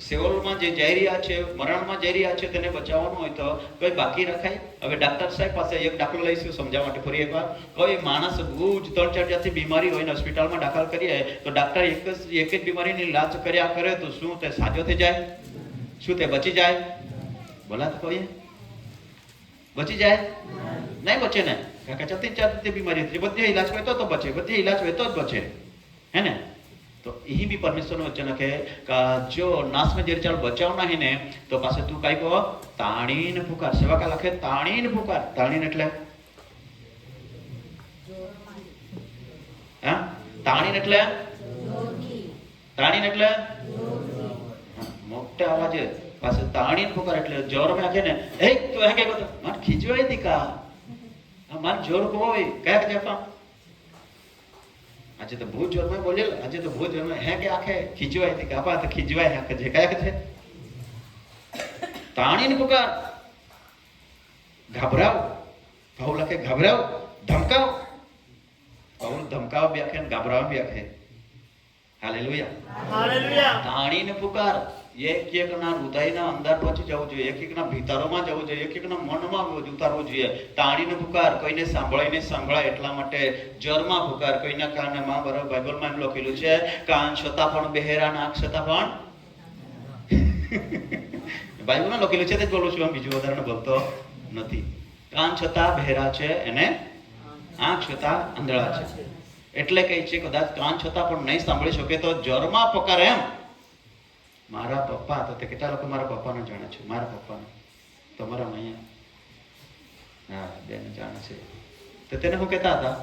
સેઓલમાં જે જઈ રહ્યા છે, મરણમાં જઈ રહ્યા છે, તેને બચાવવાનું હોય તો કોઈ બાકી રખાય? હવે ડાક્ટર સાહેબ પાસે એક દાખલો લઈશું સમજાવવા માટે ફરી એકવાર. કોઈ માણસ બહુ જ 3-4 જાતની બીમારી હોય ને હોસ્પિટલમાં દાખલ કરીએ તો ડાક્ટર એક જ બીમારીની ઇલાજ કર્યા કરે તો શું તે સાજો થઈ જાય? શું તે બચી જાય? બોલા તો કોઈ બચી જાય? નહીં બચે ને. કારણ કે 3-4 જાતની બીમારી હતી, બધી ઇલાજ હોય તો બચે, બધી ઇલાજ હોય તો જ બચે, है ना? तो यही भी परमेश्वर नो वचन है कि जो नाश में जरी चाल बचावना है ने तो पासे तू काई को ताणीन पुकार. सेवा का लखे ताणीन पुकार. ताणीन એટલે હા, તાણીન એટલે તાણીન એટલે મોટા અવાજે પાછે તાણીન પુકાર એટલે જોર માં કે ને એ તો હે કે તો માર ખીજવાય દીકા માર જોર કોઈ કયા કે જપા આજે તો બહુ જોરમાં બોલેલ. આજે તો બહુ જોરમાં હે કે આખે ખીજવાય દીકા આપા તો ખીજવાય હે કે જે કયા કે છે તાણીન પુકાર. घबराओ. पाऊल लखे घबराओ, धमकाओ. पाऊल धमकाओ भी आखे, घबराओ भी आखे. Hallelujah, hallelujah. તાણીને પુકાર. એક-એકના હૃદયના અંદર પહોંચી જવું જોઈએ, એક-એકના ભીતરોમાં જવું જોઈએ, એક-એકના મનમાં ઉતારવું જોઈએ. તાણીને પુકાર. કોઈને સાંભળાય નહીં સંભળાય એટલા માટે જોરમાં પુકાર. કોઈના કાનમાં બરાબર બાઇબલમાં એમ લખેલું છે કાન છતાં પણ બહેરા, નાક છતાં પણ બાઇબલમાં લખેલું છે તે જ બોલું છું, આમ બીજું ઉદાહરણ બોલતો નથી. કાન છતાં બહેરા છે અને આંખ છતાં આંધળા છે. એટલે કહે છે કદાચ કાન છતાં પણ નહીં સાંભળી શકે તો જોરમાં પકારે. એમ મારા પપ્પા તો તે કેટલા લોકો મારા પપ્પાને જાણે છે? મારા પપ્પાને તમારા અહીંયા હા બેન જાણે છે. તો તેને હું કહેતા હતા?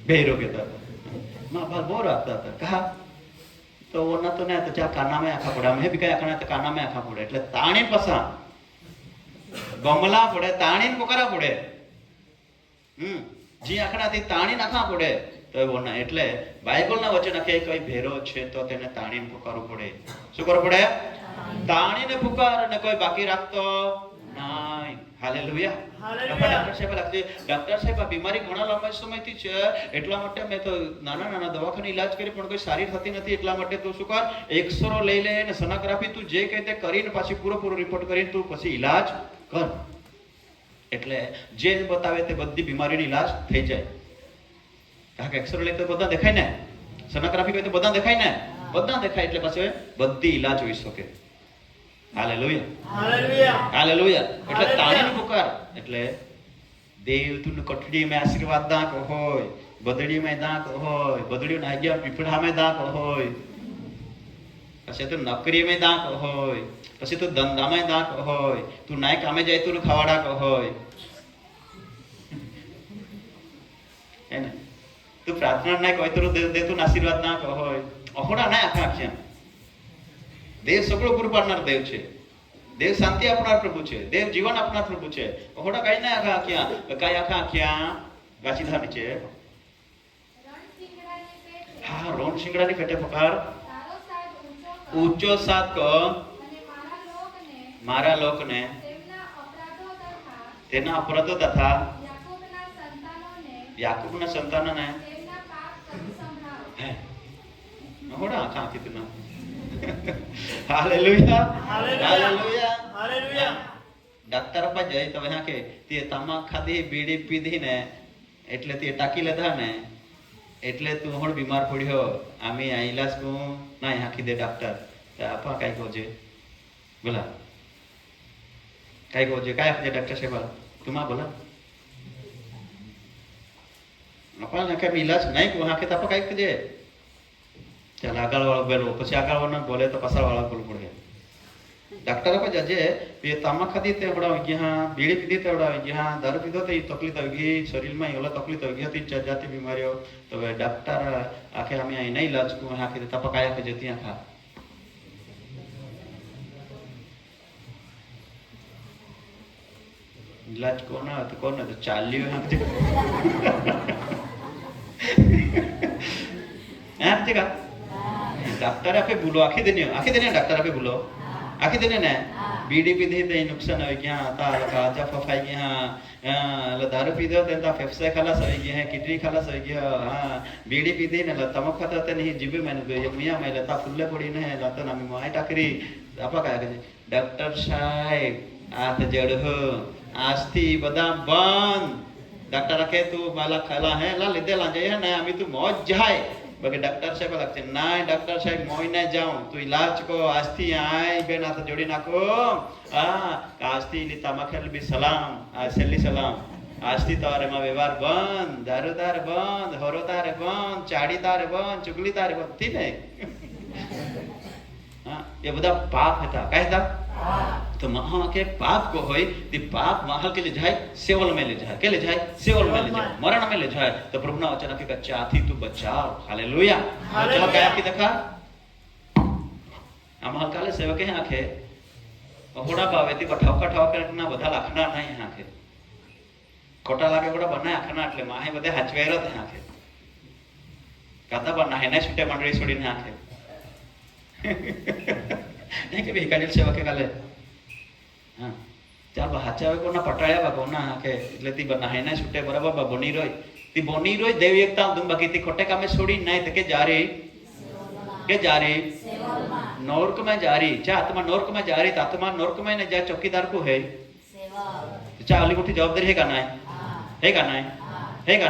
બહેરો કહેતા હતા. માँ बाप बो रखता था कहा तो वो ना तो नहीं तो चाहे काना में आखा पड़ा मैं भी कहा करना तो काना में आखा पड़े એટલે તાણી પસા ગમલા પડે તાણી પોકરા પડે જી આખણાથી તાણી નાખા પડે તો એવો ના. એટલે બાઇબલના વચન કે કોઈ ભેરો છે તો તેને તાણીને પુકારવું પડે. શું કરવું પડે? તાણીને પુકાર અને કોઈ બાકી રાખતો નહીં. હાલેલુયા, ડોક્ટર સાહેબ આ બીમારી ઘણા લાંબા સમયથી છે એટલા માટે મેં તો નાના નાના દવાખાને ઈલાજ કરી પણ કોઈ સારી થતી નથી. એટલા માટે તું શું કર, એક્સરો લઈ લે ને સોનોગ્રાફી તું જે કહે તે કરીને પાછી પૂરો રિપોર્ટ કરીને તું પછી ઈલાજ કર. એટલે જે બતાવે તે બધી બીમારીનો ઈલાજ થઈ જાય. કારણ કે એક્સરો લઈ તો બધા દેખાય ને, સોનોગ્રાફી કહે તો બધા દેખાય ને, બધા દેખાય એટલે પછી બધી ઈલાજ હોઈ શકે. Hallelujah, hallelujah, hallelujah. એટલે તાણીને પુકાર. એટલે દેવ તું કઠડીમાં આશીર્વાદ દાંક હોય, બદડીમાં દાંક હોય, બદડીના આગળ પીપળામાં દાંક હોય, પછી તું નોકરીમાં દાંક હોય, પછી તું ધંધામાં દાંક હોય, તું નાય કામે જાય તું ખવાડાક હોય, હે ને? તું પ્રાર્થના નાય કોઈ તું દે તું આશીર્વાદ દાંક હોય. અહોડા નાય આખા આખ્યા. દેવ સગળું પૂરું પાડનાર દેવ છે. દેવ શાંતિ આપનાર પ્રભુ છે. દેવ જીવન આપનાર પ્રભુ છે. ઓહડા કઈ ના આખા આખ્યા કઈ આખા આખ્યા ગાચીધાની છે. હા, રોણ શિંગડાની પેટે પકાર ઊંચો સાત ક મારા લોકને તેના અપરાધો તથા યાકૂબના સંતાનોને હે ઓહડા આખા આખી તું हालेलुया, हालेलुया, हालेलुया. डॉक्टर पर जई तो यहाँ के ते तमाक खाधी बीड़ी पीधी ने એટલે તે ટાકી લેધા ને એટલે તું હોણ બીમાર પડ્યો. આમે આ ઈલાજ કો ના હાકી દે ડોક્ટર આપા કાઈ કોજે બોલા કાઈ કોજે કાઈ આપજે ડોક્ટર સાહેબ તુમા બોલા આપા ના કે ઈલાજ નહીં કો હાકે તપા કાઈ કજે ચાલ આગળ વાળો બોલો પછી આગળ વાળો બોલે તો પાછળ વાળો બોલવું પડે. डॉक्टर पर जजे ये तमाक खाधी ते बड़ा हो गया, बीड़ी पीधी ते बड़ा हो गया, दारू पीधो तो तकलीफ होगी, शरीर में ये तकलीफ होगी, 3-4 जाती बीमारियों. तो वे डॉक्टर आके हमें यहाँ नहीं इलाज को यहाँ के तपकाया के जती खा इलाज कौन है तो चालियो यहाँ पे डॉक्टर पे बोलो आखी देनी डॉक्टर पे बोलो આખી દિને ને હા. બીડી પીધી તો નુકસાન આવી ગયા તા કાચા ફફાઈ ગયા એટલે દારૂ પીધો તો તા ફેફસા ખલાસ આવી ગયા કિડની ખલાસ આવી ગયા હા બીડી પીધી ને તમાક ખાતા તો નહીં જીભે મેં મિયા મેં લતા ફુલ્લે પડી ને લતા નામી માય ટાકરી આપા કાય કે ડોક્ટર સાહેબ હાથ જડહો આજથી બધા બંધ ડોક્ટર કે તું માલા ખાલા હે લા લીધેલા જઈએ ને અમે તું મોજ જાય બાકી ડોક્ટર સાહેબ લાગશે ના ડોક્ટર સાહેબ મોઈ ના જાઉં તું ઇલાજ કો આજથી આય બેન હાથ જોડી નાખો હા આજથી લી તમાખેલ બી સલામ આ છેલ્લી સલામ આજથી તારે માં વ્યવહાર બંધ દારૂ તારે બંધ હોરો તારે બંધ ચાડી તારે બંધ ચુગલી તારે બંધ થી ને हाँ ये बता पाप था क्या था तो वहां के पाप को होई ती पाप महल के ले जाए सेवल में ले जाए के ले जाए सेवल में ले जाए मरण में ले जाए तो प्रभु ना वचन के चाहती तू बचाओ हालेलुया चलो क्या की देखा महल काले सेवक है आंखे होड़ा पावे ती ठोका ठोका ना बधा लाखना नहीं आंखे खोटा लागे बड़ा बना आखना એટલે માહે બધે હાચવેરો તે આંખે કાતા બના હે ને છૂટે મંડળી છોડીને આંખે नहीं कि भिकाजी सेवा के काले हाँ चाल हाचा वे कोना पटाया बा कोना के એટલે તી બનાહે ના છૂટે બરાબર બા બોની રોય દેવ એકતા तुम बाकी ती खोटे कामे छोड़ी नहीं तो के जा रही नौर्क में जा रही चा आत्मा नौर्क में जा रही तो आत्मा नौर्क में न जा चौकीदार को है चा वाली मोटी जवाबदारी है का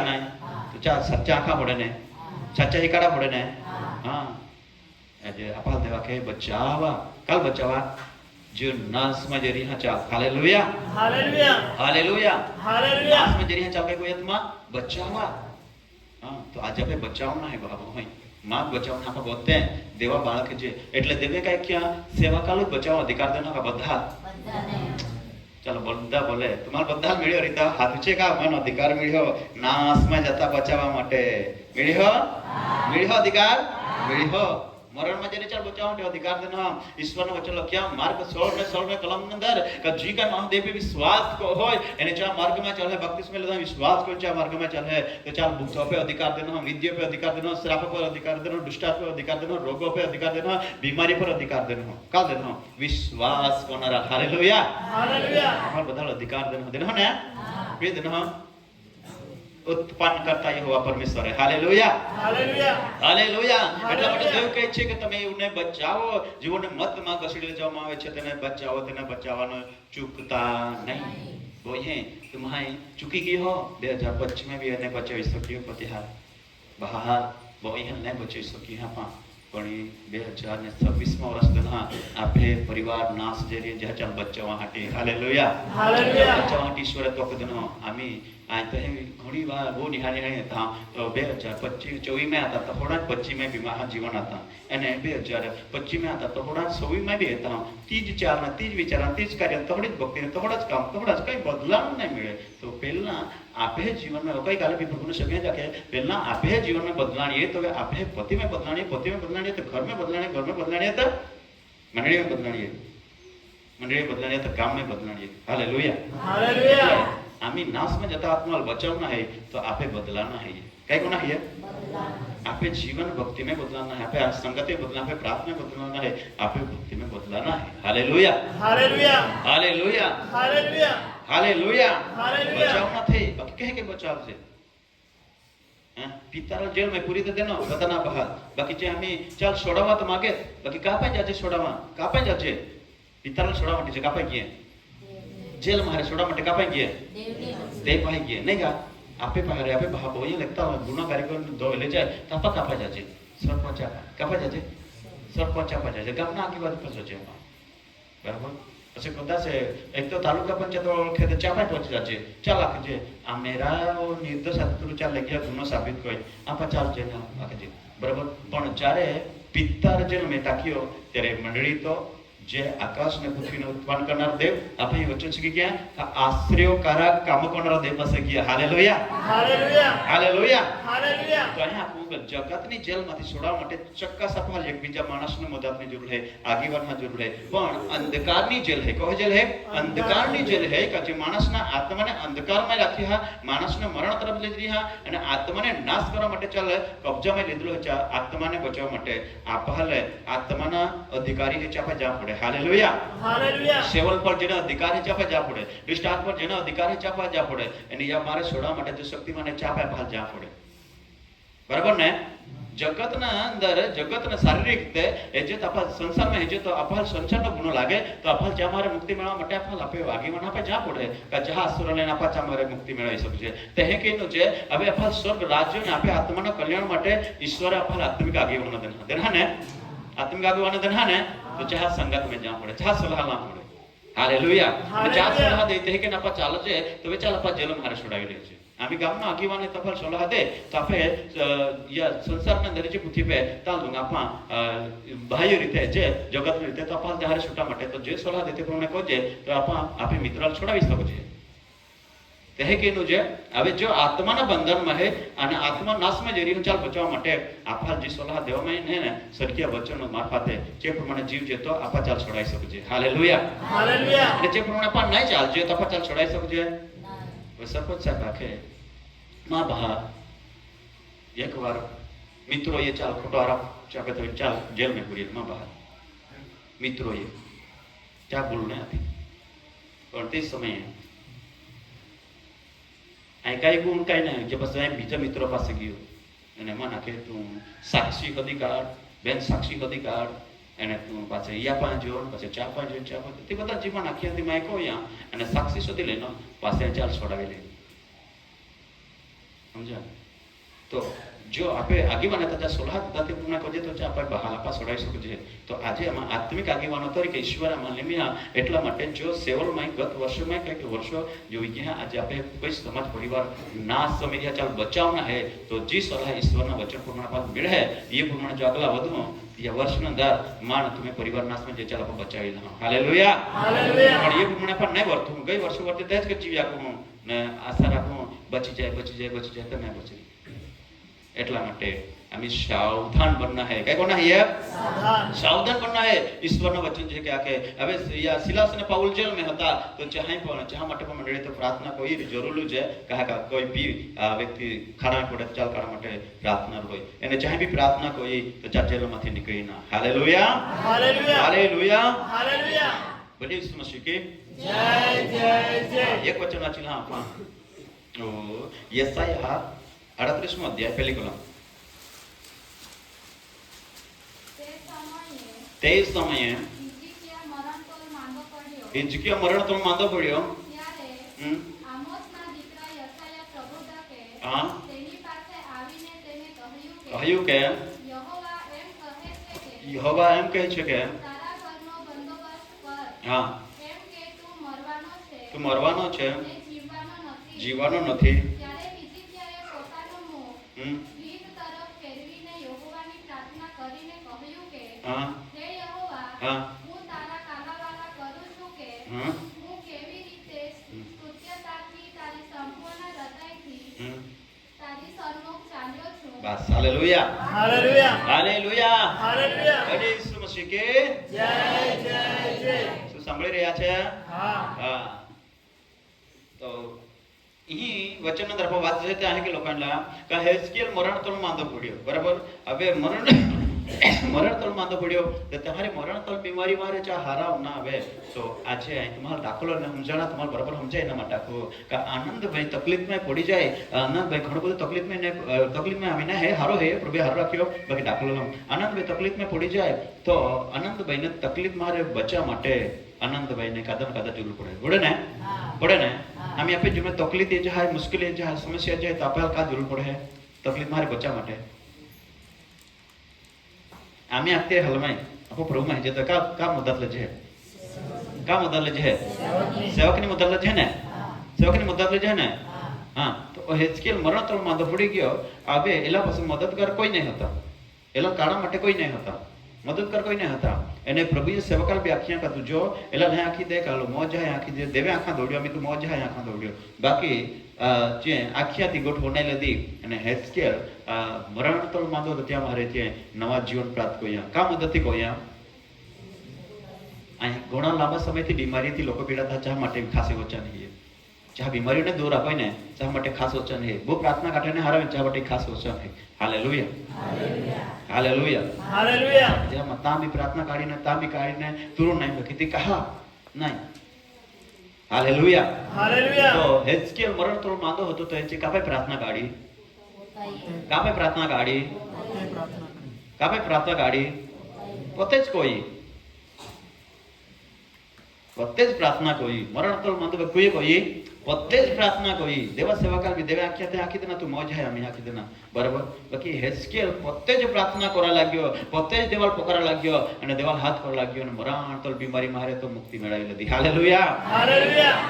ना तो चा सच्चा आंखा पड़े ने सच्चा ही काड़ा पड़े ने हाँ આજે અપાલ દેવા કે બચાવા કાલ બચાવા जो नास में जरी हां चाल हालेलुया हालेलुया हालेलुया हालेलुया नास में जरी हां चाल कोई आत्मा बचावा हां तो आज આપણે બચાવના હે બાબા હોય માં બચાવના આપણે બોલते हैं देवा बाळक जे એટલે દેવે કાઈ ક્યાં સેવા કાલો બચાવ અધિકાર દેનો का બધા चलो બધા બોલે તમાર બધા મળ્યો રીતા હાથ છે કા મન અધિકાર મળ્યો નાસ में જતા બચાવવા માટે મળ્યો અધિકાર મળ્યો मरण में जने चल बचाओ के अधिकार देना ईश्वर ने वचन क्या मार्ग 16 में कलम अंदर का जी का नाम दे पे विश्वास को होय एने चा मार्ग में चल है बपतिस्मा में लेना विश्वास को चा मार्ग में चल है तो चल भूखों पे अधिकार देना विद्या पे अधिकार देना श्राप पर अधिकार देना दुष्टात्म पे अधिकार देना रोगों पे अधिकार देना बीमारी पर अधिकार देना का देना विश्वास को ना हालेलुया हालेलुया हमार बदल अधिकार देना ने पे देना उत्पन्न करता यहोवा परमेश्वर है हालेलुया हालेलुया हालेलुया એટલા માટે દેવ કહે છે કે તમે એમને બચાવો જીવોને મતમાં ઘસડી લેવામાં આવે છે તેને બચાવો તેને બચાવવાનો ચૂકતા નહીં બોઈએ तुम्हारे चुकी गई हो 2025 में भी એને બચાવી શક્યો પતિહાર બહાર બોઈએ ને બચાવી શક્યો હા પણ 2026 માં વર્ષ દના આપે પરિવાર નાશ જેરી જ્યાં ચાલ બચાવવા હાટી હાલેલુયા હાલેલુયા બચાવવા હાટી ઈશ્વર તો કદનો આમી आज तो घणी बार वो निहारी नहीं था तो 2025 में आता तो थोड़ा 25 में भी महा जीवन आता एने 2025 में आता तो थोड़ा 26 में भी आता तीज चार में तीज विचार तीज कार्य थोड़ी भक्ति ने थोड़ा काम थोड़ा कई बदलाव नहीं मिले तो पहला आपे जीवन में कई काले भी प्रभु ने सके जाके पहला आपे जीवन में बदलानी है तो आपे पति में बदलानी है तो घर में बदलानी है तो मंडली में बदलानी है तो काम में बदलानी है हालेलुया हालेलुया आम्ही नाश में जता आत्मा बचावना है तो आपे बदलाना है काय कोना है आपे जीवन भक्ति में बदलाना है आपे संगति में बदलाना है प्रार्थना में बदलाना है आपे भक्ति में बदलाना है hallelujah hallelujah hallelujah hallelujah hallelujah hallelujah बचावना थे बाकी कहे के बचाव से हां पितारा जेल में पूरी तो देनो बताना बहार बाकी जे हमें चल छोड़वा तो मागे बाकी का पे जाजे छोड़वा का पे जाजे पितारा छोड़वा માટે का पे गए जेल मारे छोड़ा मटे का पाएंगे दे पाएंगे नहीं का आपे पहाड़े आपे भाव ये लगता है गुनाहगारी को दो ले जाए तपा कापा जाजे सरपंच कापा जाजे सरपंच कापा जाजे गामना की बात पर सोचे बराबर પછી કદાચ એક તો તાલુકા પંચાયત ઓળખે તો ચાપાઈ પહોંચી જાજે ચાલ આખજે આ મેરા નિર્દોષ શત્રુ ચાલ લગ્યા ગુનો સાબિત કોઈ આપા ચાલ જઈને આખજે બરાબર પણ જ્યારે પિત્તર જેલ મેં તાક્યો ત્યારે મંડળી તો જે આકાશ ને પૃથ્વીને ઉત્પન્ન કરનાર દેવ આપણે વચન શીખી ગયા આશ્રયકારક કામ કરનાર દેવ પાસે ગયા હાલેલુયા હાલેલુયા હાલેલુયા. હાલેલુયા તો અહીંયા આપણું જગતની જેલમાંથી છોડાવવા માટે ચોક્કસ અપાલ એકબીજા માણસની મદદની જરૂર છે, આગેવાનની જરૂર છે, પણ અંધકારની જેલ છે. કોઈ જેલ છે? અંધકારની જેલ છે કે જે માણસના આત્માને અંધકારમાં રાખી હા, માણસને મરણ તરફ લઈ જઈ હા, અને આત્માને નાશ કરવા માટે ચાલે કબજામાં લીધેલો છે. આત્માને બચાવવા માટે આપહાલે આત્માના અધિકારી છે ચાપા જા પડે. હાલેલુયા હાલેલુયા સેવલ પર જેના અધિકારી ચાપા જા પડે, દૃષ્ટાંત પર જેના અધિકારી ચાપા જા પડે, એની યા મારે છોડવા માટે જો શક્તિમાને ચાપા ભાલ જા પડે. બરાબર ને? જગતના અંદર જગતના શારીરિક રીતે એ જે અપાલ સંસારમાં એ જે તો અપાલ સંસારનો ગુનો લાગે તો અપાલ જ્યાં મારે મુક્તિ મેળવવા માટે અપાલ આપે આગેવાન આપે જા પડે કે જહા અસુર લઈને આપા ચા મારે મુક્તિ મેળવી શકશે. તે હે કીનું છે હવે અપાલ સ્વર્ગ રાજ્યને આપે આત્માના કલ્યાણ માટે ઈશ્વરે અપાલ આત્મિક આગેવાનો દેના ને આત્મિક આગેવાનો દેના ને તો જહા સંગત में જા પડે, જહા સલાહ ના પડે. હાલેલુયા. જહા સલાહ દેતે હે કે ના આપા ચાલે છે તો ચાલ આપા જેલ મારે છોડાવી લે છે. आम्ही गामना आगीवाने तफल सलाह दे तो आपे या संसाરના અંદર જે પૃથ્વી પે તાલ દુંગા આપા બાહ્ય રીતે જે જગત રીતે તો આપા જાહેર છૂટા માટે તો જે સલાહ દેતે પ્રમાણે કહે તો આપા આપે મિત્રાલ છોડાવી શકો છે. તે હે કેનું છે હવે જો આત્માના બંધનમાં હે અને આત્મા નાશમાં જઈ રહ્યું ચાલ બચાવવા માટે આપા જે સલાહ દેવામાં ને સરખિયા વચનો મારફતે જે પ્રમાણે જીવ છે તો આપા ચાલ છોડાવી શકો છે. Hallelujah hallelujah. અને જે પ્રમાણે આપા નહીં ચાલજે તો આપા ચાલ છોડાવી શકો છે. સરપંચ સાહેબ આખે માં બહાર એક વાર મિત્રો ये ચાલ ખોટો આરામ ચાકે તો ચાલ જેલ में पूरी માં બહાર મિત્રો ये क्या बोलने आती और તે સમયે આ કઈ ગુણ કઈ ના કે બસ એમ બીજા મિત્રો પાસે ગયો અને માં નાખે તું સાક્ષી કદી કાઢ બેન સાક્ષી કદી કાઢ અને તું પાછે યા પાંચ જો પછી ચા પાંચ તે બધા જીવન આખી હતી માં કહો યા અને સાક્ષી સુધી લઈને પાસે ચાલ છોડાવી લે. સમજા? તો જો આપે આગેવાન હતા સલાહ દાતે પૂર્ણ કરજે તો આપણે બહાલ આપા છોડાવી શકો છે. તો આજે આમાં આત્મિક આગેવાનો તરીકે ઈશ્વર આમાં નિમ્યા એટલા માટે જો સેવલમાં ગત વર્ષોમાં કંઈક વર્ષો જો ગયા આજે આપણે કોઈ સમાજ પરિવાર નાશ સમિતિયા ચાલ બચાવના હે તો જે સલાહ ઈશ્વરના વચન પ્રમાણે પાસ મળે એ પ્રમાણે જો આગલા વધુ या वर्षના અંદર માન તમે પરિવાર નાશમાં જે ચાલ આપણે બચાવી લો. Hallelujah hallelujah. પણ એ પ્રમાણે પણ નહીં વર્તું ગઈ વર્ષો વર્તે તે જ કે જીવી આખું ને આશા રાખું બચી જાય તમે બચી. એટલા માટે हमें सावधान बनना है. क्या करना है? सावधान बनना है. ईश्वरનું વચન છે કે આકે હવે સિલાસ અને પાઉલ જેલ में હતા તો જहाँ માટે પણ મંડળી તો પ્રાર્થના કોઈ જરૂરી છે કે કોઈ બી વ્યક્તિ ખાડા પડે ચાલ કાઢવા માટે પ્રાર્થના હોય એને ચાહે બી પ્રાર્થના કોઈ તો ચાલ જેલમાંથી નીકળી ના. Hallelujah hallelujah hallelujah hallelujah. બધી ઈસુ મસીહ की जय जय जय. એક વચન વાંચી લા આપા યસાયા 38મો અધ્યાય પહેલી કલમ. તે સમયે હિજકિયા મરણતોલ માંદો પડ્યો. હા કહ્યું કે યહોવા એમ કહે છે કે હા તું મરવાનો છે જીવવાનો નથી. હા હા હું તારા કાલાવાલા કરું છું કે હા હું કેવી રીતે સ્તુત્યતાથી તારી સંપૂર્ણ હૃદયથી તારી સરમુખ ચાલ્યો છું. બસ. Hallelujah hallelujah hallelujah hallelujah. બધી ઈસુ મસીહ કે જય જય જય. શું સાંભળી રહ્યા છે? હા હા. તો અહીં વચન અંદર આપણે વાત છે ત્યાં કે લોકોના કે હેસ્કેલ મરણ તોલ માંદો પડ્યો. બરાબર. હવે મરણ તોલ માંદો પડ્યો તો તમારી મરણ તોલ બીમારી મારે ચા હારાવ ના આવે તો આજે અહીં તમારો દાખલો ને સમજાણા તમારે બરાબર સમજાય એના માટે આખો કે આનંદભાઈ તકલીફમાં પડી જાય. આનંદભાઈ ઘણું બધું તકલીફમાં આવીને હે હારો હે પ્રભુ હારો રાખ્યો બાકી દાખલો આનંદભાઈ તકલીફમાં પડી જાય તો આનંદભાઈને તકલીફ મારે બચવા માટે આનંદભાઈને કાદા જરૂર પડે ને आम्ही आपे जो तकलीफ जे है मुश्किल जे है समस्या जे तो आपल्याला का जरूर पड़े है तकलीफ मारे बचा माटे आम्ही आते हलमाई आपो प्रभु में जे तो का मदद ले जे सेवक ની मदद ले जे ने सेवक ની मदद ले जे ने हां तो हेजकेल मरण तोल मांदो पड़ी गयो आबे एला पास मददगार कोई नहीं હતા एला काढा માટે કોઈ નહીં હતા मददगार कोई नहीं હતા એને પ્રભુએ સેવકાલ બી આખ્યા કાતું જો એલા ને આખી દેખ આલો મોજ હે આખી દેવે આખા દોડ્યો અમે તો મોજ હે આખા દોડ્યો બાકી જે આખ્યાથી ગોઠવો નહીં લીધી અને હેસ્કેલ મરણ તો માંદો તો ત્યાં મારે ત્યાં નવા જીવન પ્રાપ્ત કર્યા કામ મદદથી કર્યા અહીં ઘણા લાંબા સમયથી બીમારીથી લોકો પીડાતા ચા માટે ખાસ ઓછા નહીં જ્યાં બીમારીઓને દૂર આપે ને ચા માટે ખાસ ઓછા નહીં બહુ પ્રાર્થના કાઢીને હારે ચા માટે ખાસ ઓછા નહીં હાલેલુયા હાલેલુયા હાલેલુયા જ્યાં તાંબી પ્રાર્થના કાઢીને તુરું નહીં કીધી કહા નહીં હાલેલુયા હાલેલુયા તો હેસ્કેલ મરણ તો માંદો હતો તો એ કાપે પ્રાર્થના કાઢી કાપે પ્રાર્થના કાઢી કાપે પ્રાર્થના કાઢી પોતે જ કોઈ પોતે જ પ્રાર્થના કોઈ મરણ તો માંદો કોઈ પોતે જ પ્રાર્થના કોઈ દેવા સેવા કાલ દેવે આખી દેના તું મોજ હે અમે આખી દેના બરાબર બાકી હેસ્કેલ પોતે જ પ્રાર્થના કરવા લાગ્યો પોતે જ દેવાલ પોકારા લાગ્યો અને દેવાલ હાથ કરવા લાગ્યો અને મરણ તો બીમારી મારે તો મુક્તિ મેળવી લીધી હાલેલુયા હાલેલુયા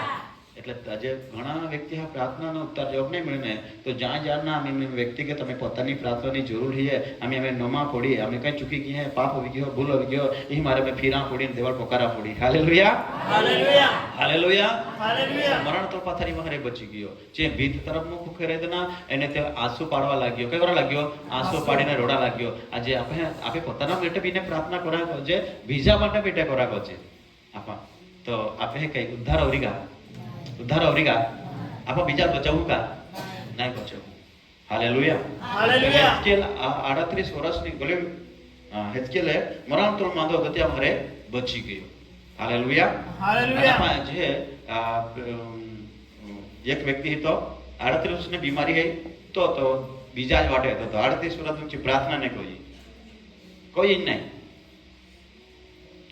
એટલે આજે ઘણા વ્યક્તિ આ પ્રાર્થનાનો ઉત્તર જવાબ નહીં મળે તો જ્યાં જ્યાંના અમે વ્યક્તિગત અમે પોતાની પ્રાર્થનાની જરૂર છે અમે નોમાં પડી અમે કઈ ચૂકી ગયા પાપ આવી ગયો ભૂલ આવી ગયો એ મારે અમે ફીરા પડીને દેવાલ પોકારા પડી હાલેલુયા હાલેલુયા હાલેલુયા હાલેલુયા મરણ તો પથારીમાં ઘરે બચી ગયો જે ભીત તરફ મુખ ખરેદના એને તે આંસુ પાડવા લાગ્યો કઈ કરવા લાગ્યો આંસુ પાડીને રોડા લાગ્યો આજે આપણે પોતાના માટે બીને પ્રાર્થના કરાવો છે બીજા માટે બેટે કરાવો છે આપા તો આપણે કઈ ઉદ્ધાર અવરીગા આપા બીજા બચાવું કા નહીં બચાવું હાલેલુયા હાલેલુયા હેસ્કેલ 38 વર્ષની ગોલે હેસ્કેલે મરણ તો માંદો હતો ત્યાં ઘરે બચી ગયો હાલેલુયા હાલેલુયા જે એક વ્યક્તિ હતો 38 વર્ષની બીમારી હે તો બીજા જ વાટે હતો 38 વર્ષની પ્રાર્થના ને કોઈ નહીં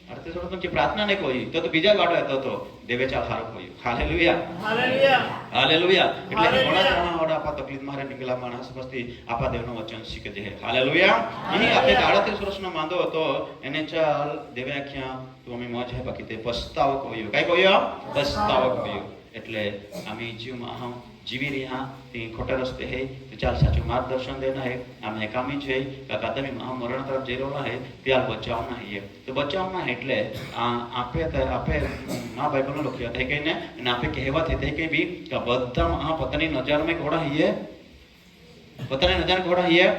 38 વર્ષની પ્રાર્થના ને કોઈ તો બીજા જ વાટે હતો તો દેવે ચાલ હારો કોઈ હાલેલુયા હાલેલુયા હાલેલુયા એટલે હાલેલુયા. ઘણા ઓડા આપા તકલીફ મારે નીકળ્યા માણસ મસ્તી આપા દેવનો વચન શીખે છે હાલેલુયા અહીં આપણે 38 વર્ષનો માંદો હતો એને ચાલ દેવે આખ્યા તો અમે મોજ હે બાકી તે પસ્તાવો કહ્યો કઈ કહ્યો પસ્તાવો કહ્યો એટલે અમે જીવમાં જીવી રહ્યા તે ખોટા રસ્તે હે તો ચાલ સાચું માર્ગદર્શન દેના હે અમે કામી છે કાકાદમી મરણ તરફ જઈ રહ્યા હે ત્યાર બચાવના હે તો બચાવના એટલે આપે માં બાઇબલનો લખ્યો થઈ કઈને અને આપે કહેવત થઈ કે બી કે બધા પોતાની નજરમાં ઘોડા હૈયે પોતાની નજર ઘોડા હૈયે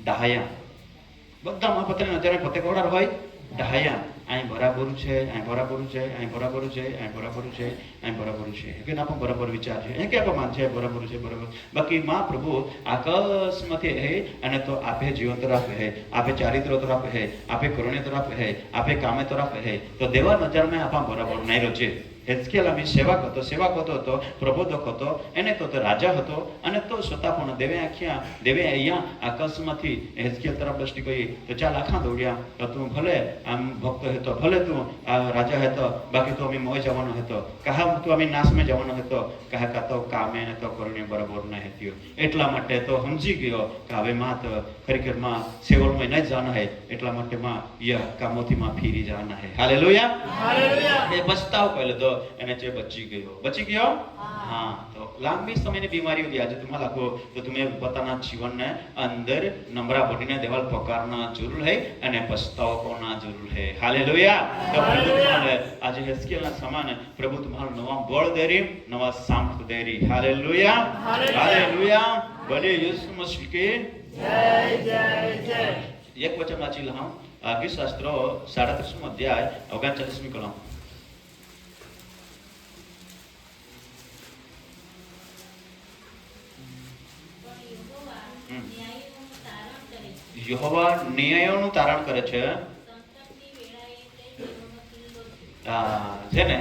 ડાહયા બધા પોતાની નજરમાં પોતે ઘોડા હોય ડાહયા અહીં બરાબર છે અહીં બરાબર છે અહીં બરાબર છે અહીં બરાબર છે અહીં બરાબર છે કે ના પણ બરાબર વિચાર છે એ કે આપણે માન છે બરાબર છે બરાબર બાકી માં પ્રભુ આકાશમાંથી હે અને તો આપે જીવન તરફ હે આપે ચારિત્ર તરફ હે આપે કરુણ્ય તરફ હે આપે કામે તરફ હે તો દેવા નજરમાં આપા બરાબર નહીં રચે હેસ્કેલ અમે સેવક હતો પ્રબોધક હતો એને તો રાજા હતો અને તો છતાં પણ દેવે અહીંયા આકાશમાંથી હેસ્કેલ તરફ દ્રષ્ટિ કરી તો ચાલ આખા દોડ્યા તો તું ભલે આમ ભક્ત હતો ભલે તું રાજા હતો બાકી તો અમે મોય જવાનો હતો કહા તું અમે નાશમાં જવાનો હતો કહા કા તો કામે ને તો કરુણ્ય બરાબર ન હતી એટલા માટે તો સમજી ગયો કે હવે માં તો ખરેખર માં સેવલમાં ન જવાના હે એટલા માટે માં યા કામોથી માં ફીરી જવાના હે હાલેલુયા હાલેલુયા એ પસ્તાવ કરી લીધો એને જે બચી ગયો હા તો લાંબી સમયની બીમારી હતી આજે तुम्हाला લાગો તો તમે પોતાના જીવનને અંદર નમ્રા બનીને દેવાલ પોકારના જરૂર હે અને પસ્તાવ કોના જરૂર હે હાલેલુયા તો પ્રભુ તમને આજે હેસ્કેલના સમાન પ્રભુ તમારો નવા બળ દેરી નવા સામર્થ દેરી હાલેલુયા હાલેલુયા બોલે યીશુ મસીહ કે જય જય એક વચન વાંચી લઉં આગી શાસ્ત્રો 37મો અધ્યાય 39મી કલમ યહોવા ન્યાયોનું તારણ કરે છે છે ને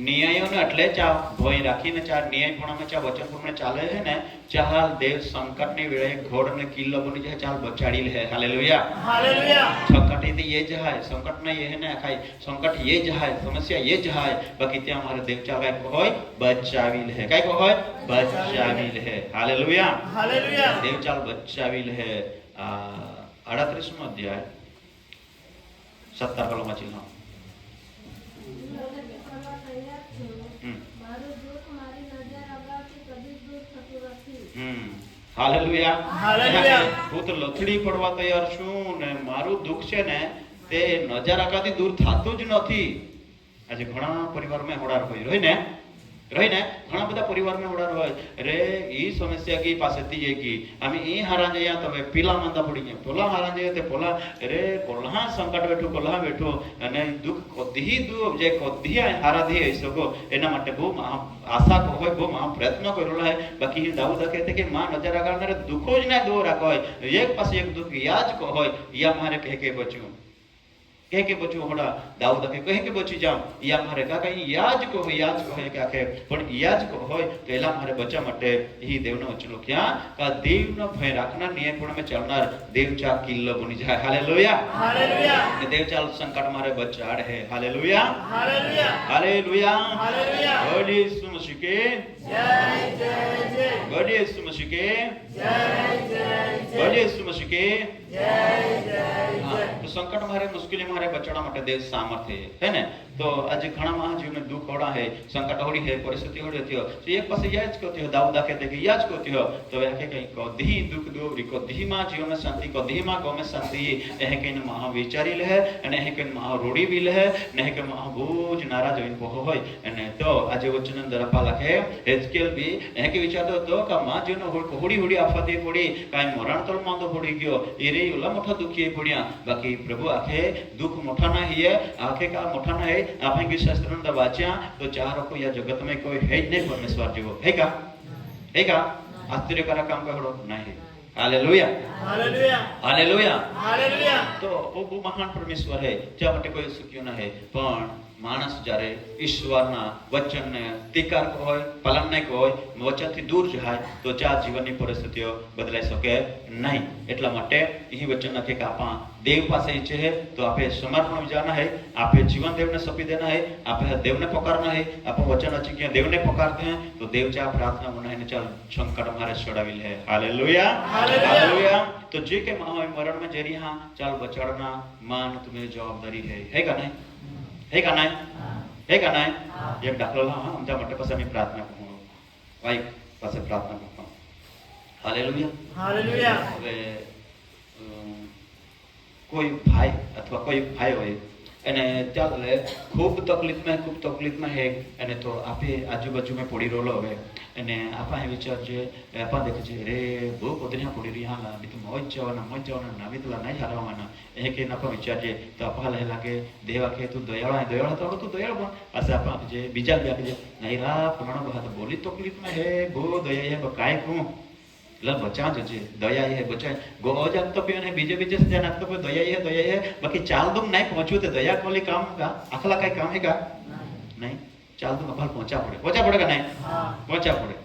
ન્યાયોને એટલે ચા ભોય રાખીને ચા ન્યાય પ્રમાણે ચા વચન પ્રમાણે ચાલે છે ને ચાલ દેવ સંકટની વેળાએ ઘોડને કિલ્લો બની જાય ચાલ બચાડી લે હાલેલુયા હાલેલુયા संकट यदि ये जहाय संकट में ये है ना खाई संकट ये जहाय समस्या ये जहाय बाकी त्या हमारे देवचा काय को होय बचावी ले काय को होय बचावी ले हालेलुया हालेलुया देवचाल बचावी ले 38मो अध्याय 17 કલમમાં ચિહ્ન હાલેલુયા હાલેલુયા હું તો લથડી પડવા તૈયાર છું ને મારું દુઃખ છે ને તે નજર આકાથી દૂર થાતું જ નથી આજે ઘણા પરિવારમાં હોડાર હોય ને रही ने घणा बधा परिवार में उड़ा रहा अरे ई समस्या की पासे तीजे की आमी ई हारा जया तमे पीला मांदा पड़ी गया पोला हारा जया ते पोला अरे कोल्हा संकट बैठो कोल्हा बैठो अने दुख कोदी दु जे कोदी हारा दी सको एना माटे बो आशा को होय बो प्रयत्न करेलो है बाकी दाऊद कहते कि मां नजर आगाड़नारे दुखो ज ना दूर राखो एक पास एक दुख याज को होय या मारे कह के बच्चों कह के बच्चों होड़ा दाऊद के कह के बची जाम या मारे का कहीं याज को है क्या के पण याज को होय तो एला मारे बच्चा मटे ही देवनो चलो क्या का देवनो भय राखना न्यायपूर्ण में चलनार देवचा किल्लो बनी जाए हालेलुया हालेलुया देवचा संकट मारे बचाड़ है hallelujah hallelujah hallelujah hallelujah God Yeshu Masih के जय जय जय गॉड यीशु मसीह के जय जय गॉड यीशु मसीह के जय जय हाँ, तो संकट मारे मुश्किल मारे बचड़ा माटे देव सामर्थ्य है ने तो आज घणा महाजीव में दुख होड़ा है संकट होड़ी है परिस्थिति होड़ी थी तो एक पासे याज कोती हो दाऊद कहते कि याज कोती हो तो वे कहीं कदी दुख दूरी कदी मा जीवन में शांति कदी मा गो में शांति एह के महा विचारी ले है અને એહ કે મહા રોડી બી લે ને કે મહા બોજ નારાજ હોઈને બહુ હોય અને તો આજે વચન અંદર આપા લખે હેજકેલ બી એહ કે વિચારતો તો કે માં જીવનો હોડી હોડી આફતે પડી કાઈ મરણ તળ માંદો પડી ગયો એ રે ઓલા મોટા દુખી પડ્યા બાકી પ્રભુ આખે दुख मोठा ना ही है आखे का मोठा ना है आपने की शास्त्र में वाच्या तो चारों को या जगत में कोई है नहीं परमेश्वर जीवो है का आश्चर्यकारक काम करो नहीं हालेलुया हालेलुया हालेलुया हालेलुया तो वो महान परमेश्वर है ज्या માટે કોઈ સુખ્યો ન હે પણ માણસ જ્યારે ઈશ્વરના વચનને તિકાર હોય પાલન નહીં હોય વચનથી દૂર જાય તો ચા જીવનની પરિસ્થિતિઓ બદલાઈ શકે નહીં એટલા માટે એ વચન નથી કે આપા देव पासे इच्छे है तो आपे समर्पण विचारना है आपे जीवन देव ने सौंपी देना है आपे देव ने पुकारना है आप वचन अच्छी किया देव ने पुकारते हैं तो देव चाह प्रार्थना मनाई ने चल संकट हमारे छुड़ावी ले हालेलुया हालेलुया तो जे के महा मरण में जरी हां चल बचाड़ना मान तुम्हें जवाबदारी है का नहीं है का नहीं है का नहीं एक दाखला हां आमच्या માટે પાસે मी प्रार्थना करू वाईक પાસે प्रार्थना करू हालेलुया हालेलुया कोई भाई अथवा कोई भाई होय અને ચાલે ખૂબ તકલીફ में है અને તો આપે આજુબાજુ में પડી રોલો હવે અને આપા એ વિચાર છે આપા દેખે છે રે બહુ પોતરિયા પડી રહી હાલા બી તો મોજ જવાના નાવી તો નહીં હારવાના એ કે નપા વિચાર છે તો આપા લે લાગે દેવા કે તું દયાળા તો તું દયાળ પણ આસે આપા જે બીજા બી આપે છે નહીં રા પ્રમાણ બહાત બોલી તકલીફ में है બહુ દયા है બકાય को ला बचा जे दया है बचा गो जात तो पियो बीजे से जान तो दया है बाकी चाल दुम नहीं पहुंचू तो दया कोली काम का अखला काय काम है का नहीं चाल दुम अखल पहुंचा पड़ेगा नहीं पहुंचा पड़े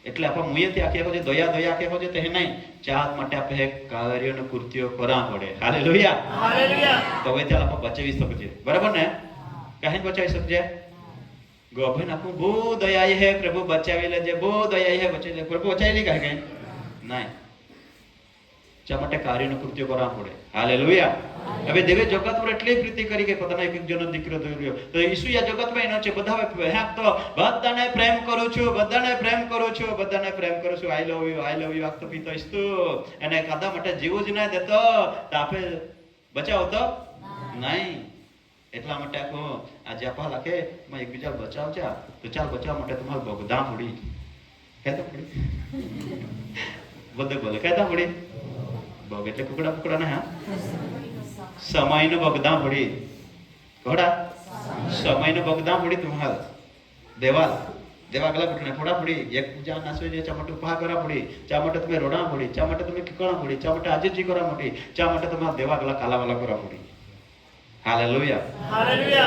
એટલે આપા મુયથી આખે કહો દયા આખે કહો તે નહીં ચાત માટે આપે કાર્યનો કૃત્યો કરા પડે હાલેલુયા हालेलुया તો હવે ચાલ આપા બચાવી શકજે બરાબર ને કાહે બચાવી શકજે गोभन आपको बो दया है प्रभु बचावे ले जे बो दया है बचे ले प्रभु बचाई ली कहे नहीं चमटे कार्यનો કૃત્ય કરવા પડે હાલેલુયા હવે દેવે જગત પર એટલી પ્રીતિ કરી કે પોતાના એક જણનો દીકરો દોર્યો તો ઈસુ આ જગતમાં એનો છે બધા હે તો બધાને પ્રેમ કરું છું આઈ લવ યુ આ તો પીતો ઈસુ અને કાદા માટે જીવું જ ના દેતો તો આપે બચાવ તો નહીં એટલા માટે આખો આજે આપા લાગે માં એકબીજા બચાવ છે તો ચાલ બચાવ માટે તમારે બગદા પડી કહેતા પડી બોલે કહેતા પડી બગ એટલે કુકડા ના હા સમયનો બગદા પડી ઘોડા સમયનો બગદા પડી તમારે દેવા ગલા પટને ફોડા પડી એક પૂજા નાસવે જે ચા માટે ઉપા કરા પડી ચા માટે તમે રોડા પડી ચા માટે તમે કિકણા પડી ચા માટે આજીજી કરા પડી ચા માટે તમારે દેવા ગલા કાલાવાલા કરા પડી हालेलुया हालेलुया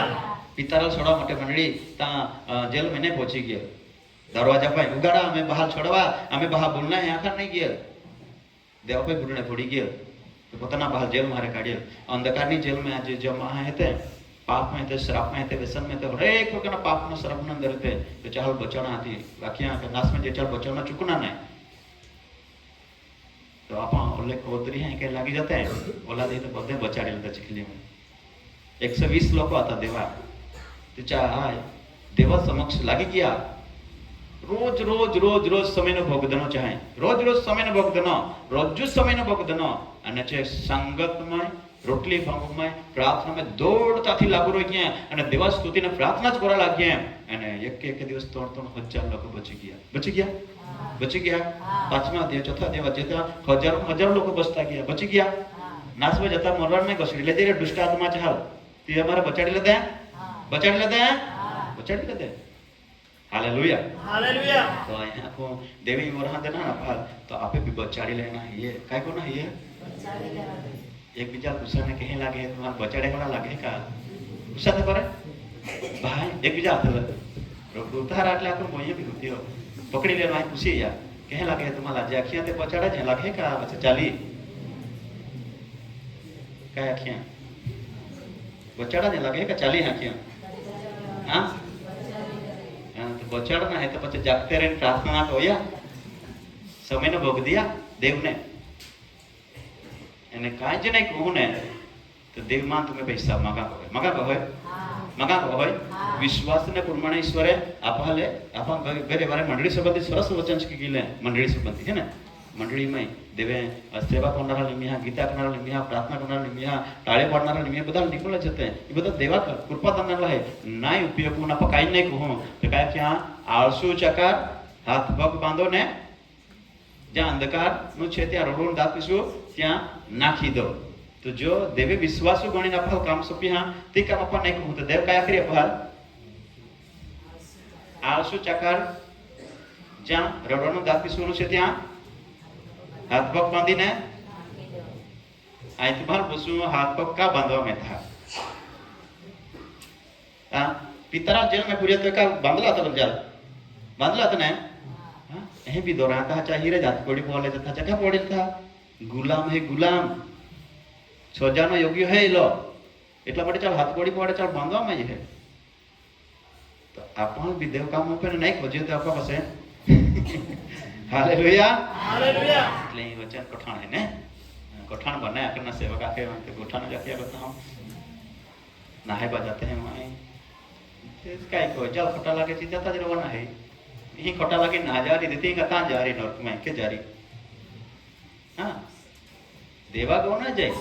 पितारा छोड़ा मटे मंडली ता जेल में नहीं पहुंची गया दरवाजा पे उगाड़ा हमें बाहर छोड़वा हमें बाहर बोलना है आखिर नहीं गया देवा पे बुढ़ने पड़ी गया तो पतना बाहर जेल मारे काढ़िया अंधकारनी जेल में आज जमा है थे पाप में थे श्राप में थे व्यसन में थे हर एक प्रकार पाप में श्राप में अंदर थे तो चाल बचाना थी बाकी यहाँ नाश में चाल बचाना चुकना नहीं तो आप ओले कोदरी हैं के लगी जाते हैं ओला दे तो बदे बचा लेते चिखली में 120 लोग आता देवा तो चाहे देवा समक्ष लागी गया रोज समय नो भोगदनो चाहे रोज समय नो भोगदनो रोज समय नो भोगदनो અને છે સંગતમાં રોટલી ભાંગમાં પ્રાર્થનામાં દોડતાથી લાગુ રહી ગયા અને દેવા સ્તુતિને પ્રાર્થના જ કરવા લાગ્યા અને એક દિવસ 3,000 લોકો બચી ગયા પાંચમા અધ્યાય ચોથા અધ્યાય જતા હજારો લોકો બચતા ગયા બચી ગયા નાસવા જતા મરવાનું નહીં કશું એટલે તે દુષ્ટ આત્મા ચાલ તે અમારે બચાડી લેતા हालेलुया तो यहाँ को देवी वरहा देना ना पाल तो आपे भी बचाड़ी लेना है ये काय को ना ये एक बीजा गुस्सा में कहीं लागे तुम्हारा बचाड़े को ना लागे का गुस्सा थे पर भाई एक बीजा आते रोक उतार आटले आपको मोये भी होती हो पकड़ी लेना है खुशी या कहीं लागे तुम्हारा जे अखियां ते बचाड़ा जे लागे का बच्चा चाली काय अखियां बचाड़ा जे लागे का चाली अखियां हां बचाड़ना है तो पचे जागते रहे प्रार्थना तो या समय ने भोग दिया देव ने एने काई जे नहीं कहूं ने तो देव मान तुम्हें पैसा मगा को विश्वास ने प्रमाण ईश्वरे आपले आपण बेरे बारे मंडळी संबंधी सरस वचन शिकिले मंडळी संबंधी है ना मंडळी में देवे सेवा करणारा निमिया गीता करणारा निमिया प्रार्थना करणारा निमिया टाळे पाडणारा निमिया બધા निकळले જते એ બધા દેવા કૃપા તમને રહે નાય ઉપયોગ ના પકાઈ નહીં કહું તો કાય કે આળસુ ચકાર હાથ પગ બાંધો ને જ્યાં અંધકાર નું છે ત્યાં રોડું દાપીશું ત્યાં નાખી દો તો જો દેવે વિશ્વાસુ ગણીને આપા કામ સોપ્યા તે કામ આપા નહીં કહું તો દેવ કાયા કરી આપા આળસુ ચકાર જ્યાં રોડું દાપીશું છે ત્યાં हाथ पग बांधी ने आई तुम्हारे पूछूं हाथ पग का बांधवा में था पितरा जेल में पूरे तो का बांधला था ने यही भी दोहराता था हीरे जात कोड़ी बोले था जगह पड़े था गुलाम है गुलाम सोजानो योग्य है लो इतना बड़े चल हाथ कोड़ी पड़े चल बांधवा में ये है तो अपन भी देव काम पे नहीं खोजे तो आपका पास है हालेलुया એટલે વચન કોઠાણ હે ને कोठान बनाया करना सेवक आके वहाँ पे कोठान जाके बताओ नहाए बजाते हैं वहाँ काय को जल खोटा लागे चीज जाता जरा बना है यही खोटा लागे ना जा रही देती का कहाँ जा रही नर्क में के जा रही हाँ देवा गो ना जाए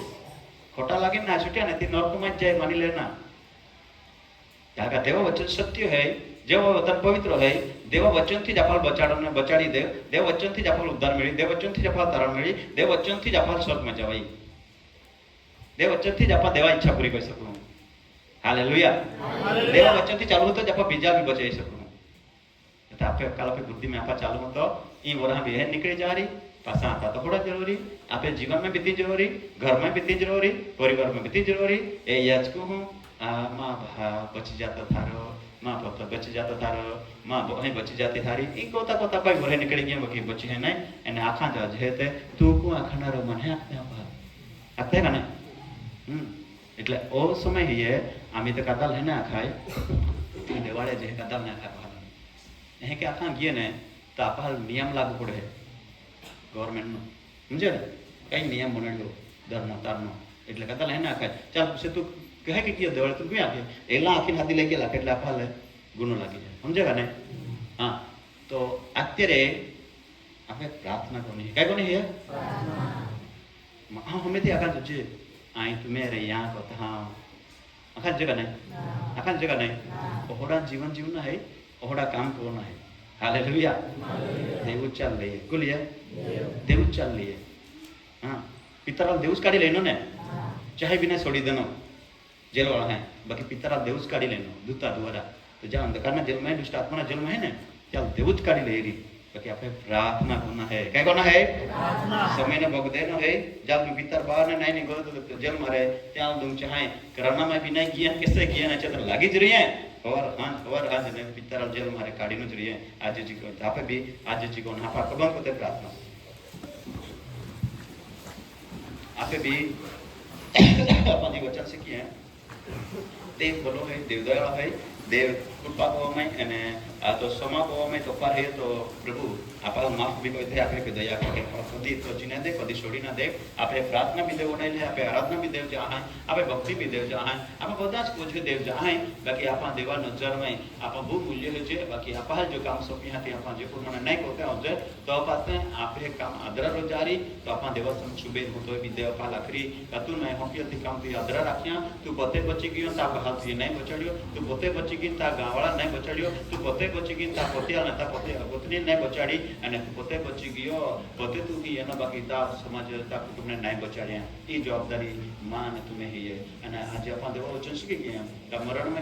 खोटा लागे ना छुट्टिया नहीं नर्क में जाए मानी लेना यहाँ का देवा वचन सत्य है जेव वतन पवित्र है देव वचन थी जपाल बचाड़ने बचाड़ी देव देव वचन थी जपाल उद्धार मिली देव वचन थी जपाल तारण मिली देव वचन थी जपाल स्वर्ग में जवाई देव वचन थी जपा देवा इच्छा पूरी कर सकूं हालेलुया देव वचन थी चालू तो जपा बीजा भी बचाई सकूं तो आपके काल पे बुद्धि में आपा चालू तो ई वरहा भी है निकली जा रही पासा आता तो थोड़ा जरूरी आपे जीवन में बीती जरूरी घर में बीती जरूरी परिवार में बीती जरूरी ए याच को हूं मां बची जाता थारो मां पप्पा बची जाता थारो मां बहन बची जाती थारी ई कोता कोता कोई वरे निकली गया बाकी बची है नहीं एने आखा जा जेते तू को आखनारो मन है आपते का नहीं એટલે ઓ સમય હે આમી તો કદાલ હે ના ખાય તી દેવાળે જે કદાલ ના ખાય એ કે આખા ગયે ને તો આપા નિયમ लागू પડે ગવર્નમેન્ટ નો સમજે ને કઈ નિયમ બનાવ્યો ધર્મ તારનો એટલે કદાલ હે ના ખાય ચાલ પૂછે તું કહે કે કયો દેવાળે તું ક્યાં આખી એલા આખી હાથી લઈ ગયેલા એટલે આપા લે ગુનો લાગી જાય સમજે કે ને હા તો અત્યારે આપણે પ્રાર્થના કોની કઈ કોની હે પ્રાર્થના હા હમે થી આખા જે आई तुम्हें रे यहाँ को था अखन जगह नहीं ओहड़ा जीवन जीवना है ओहड़ा काम करना है हालेलुया देव चल रही है कुलिया देव चल रही है हाँ पितराल देवस काढ़ी लेनो ने चाहे बिना छोड़ी देनो जेल वाला है बाकी पितराल देवस काढ़ी लेनो दूता द्वारा तो जहाँ अंधकार में जेल में दुष्ट आत्मा जेल में है ना क्या देवस काढ़ी ले रही बाकी आपे प्रार्थना करना है क्या करना है प्रार्थना समय ने भोग देना है जब भी भीतर बाहर ने नहीं निकलो तो जेल मारे त्या तुम चाहे करना में भी नहीं किया कैसे किया ना चल लागी ज रही है और आज ने भीतर जेल मारे काढ़ी न ज रही है आज जी को आपे भी आज जी को नापा कबम को ते प्रार्थना आपे भी अपन जी वचन से किए देव बोलो है देव दयालु है देव कृपा में अने आ तो समा में तो पर है तो प्रभु आप माफ भी कोई थे आप दया करके कदी तो जीने दे कदी छोड़ी ना दे आप प्रार्थना भी देव नहीं आप आराधना भी देव जहाँ आप भक्ति भी देव जहाँ आप बदा पूछ देव जहाँ बाकी आप देवा नजर में आप बहु मूल्य है बाकी आप जो काम सौंपी थी आप जो प्रमाण नहीं करते होते तो पाते आप काम आदरा रोजारी तो आप देवस्थान शुभे हूँ तो भी देव पा लाखरी तू नहीं होंपी थी काम तू आदरा राखिया तू पोते बची गयो ता हाल थी नहीं बचाड़ियो तू पोते बची गई ता गाँवाड़ा नहीं बचाड़ियो तू पोते बची गई ता पोतिया ने ता पोते पोतनी नहीं बचाड़ी अने तू पोते बची गयो पोते तू ही एना बाकी ता समाज ता कुटुंब ने नहीं बचाड़िया ई जवाबदारी मां ने तुम्हें ही है अने आज अपन देव वचन सीखी गया मरण में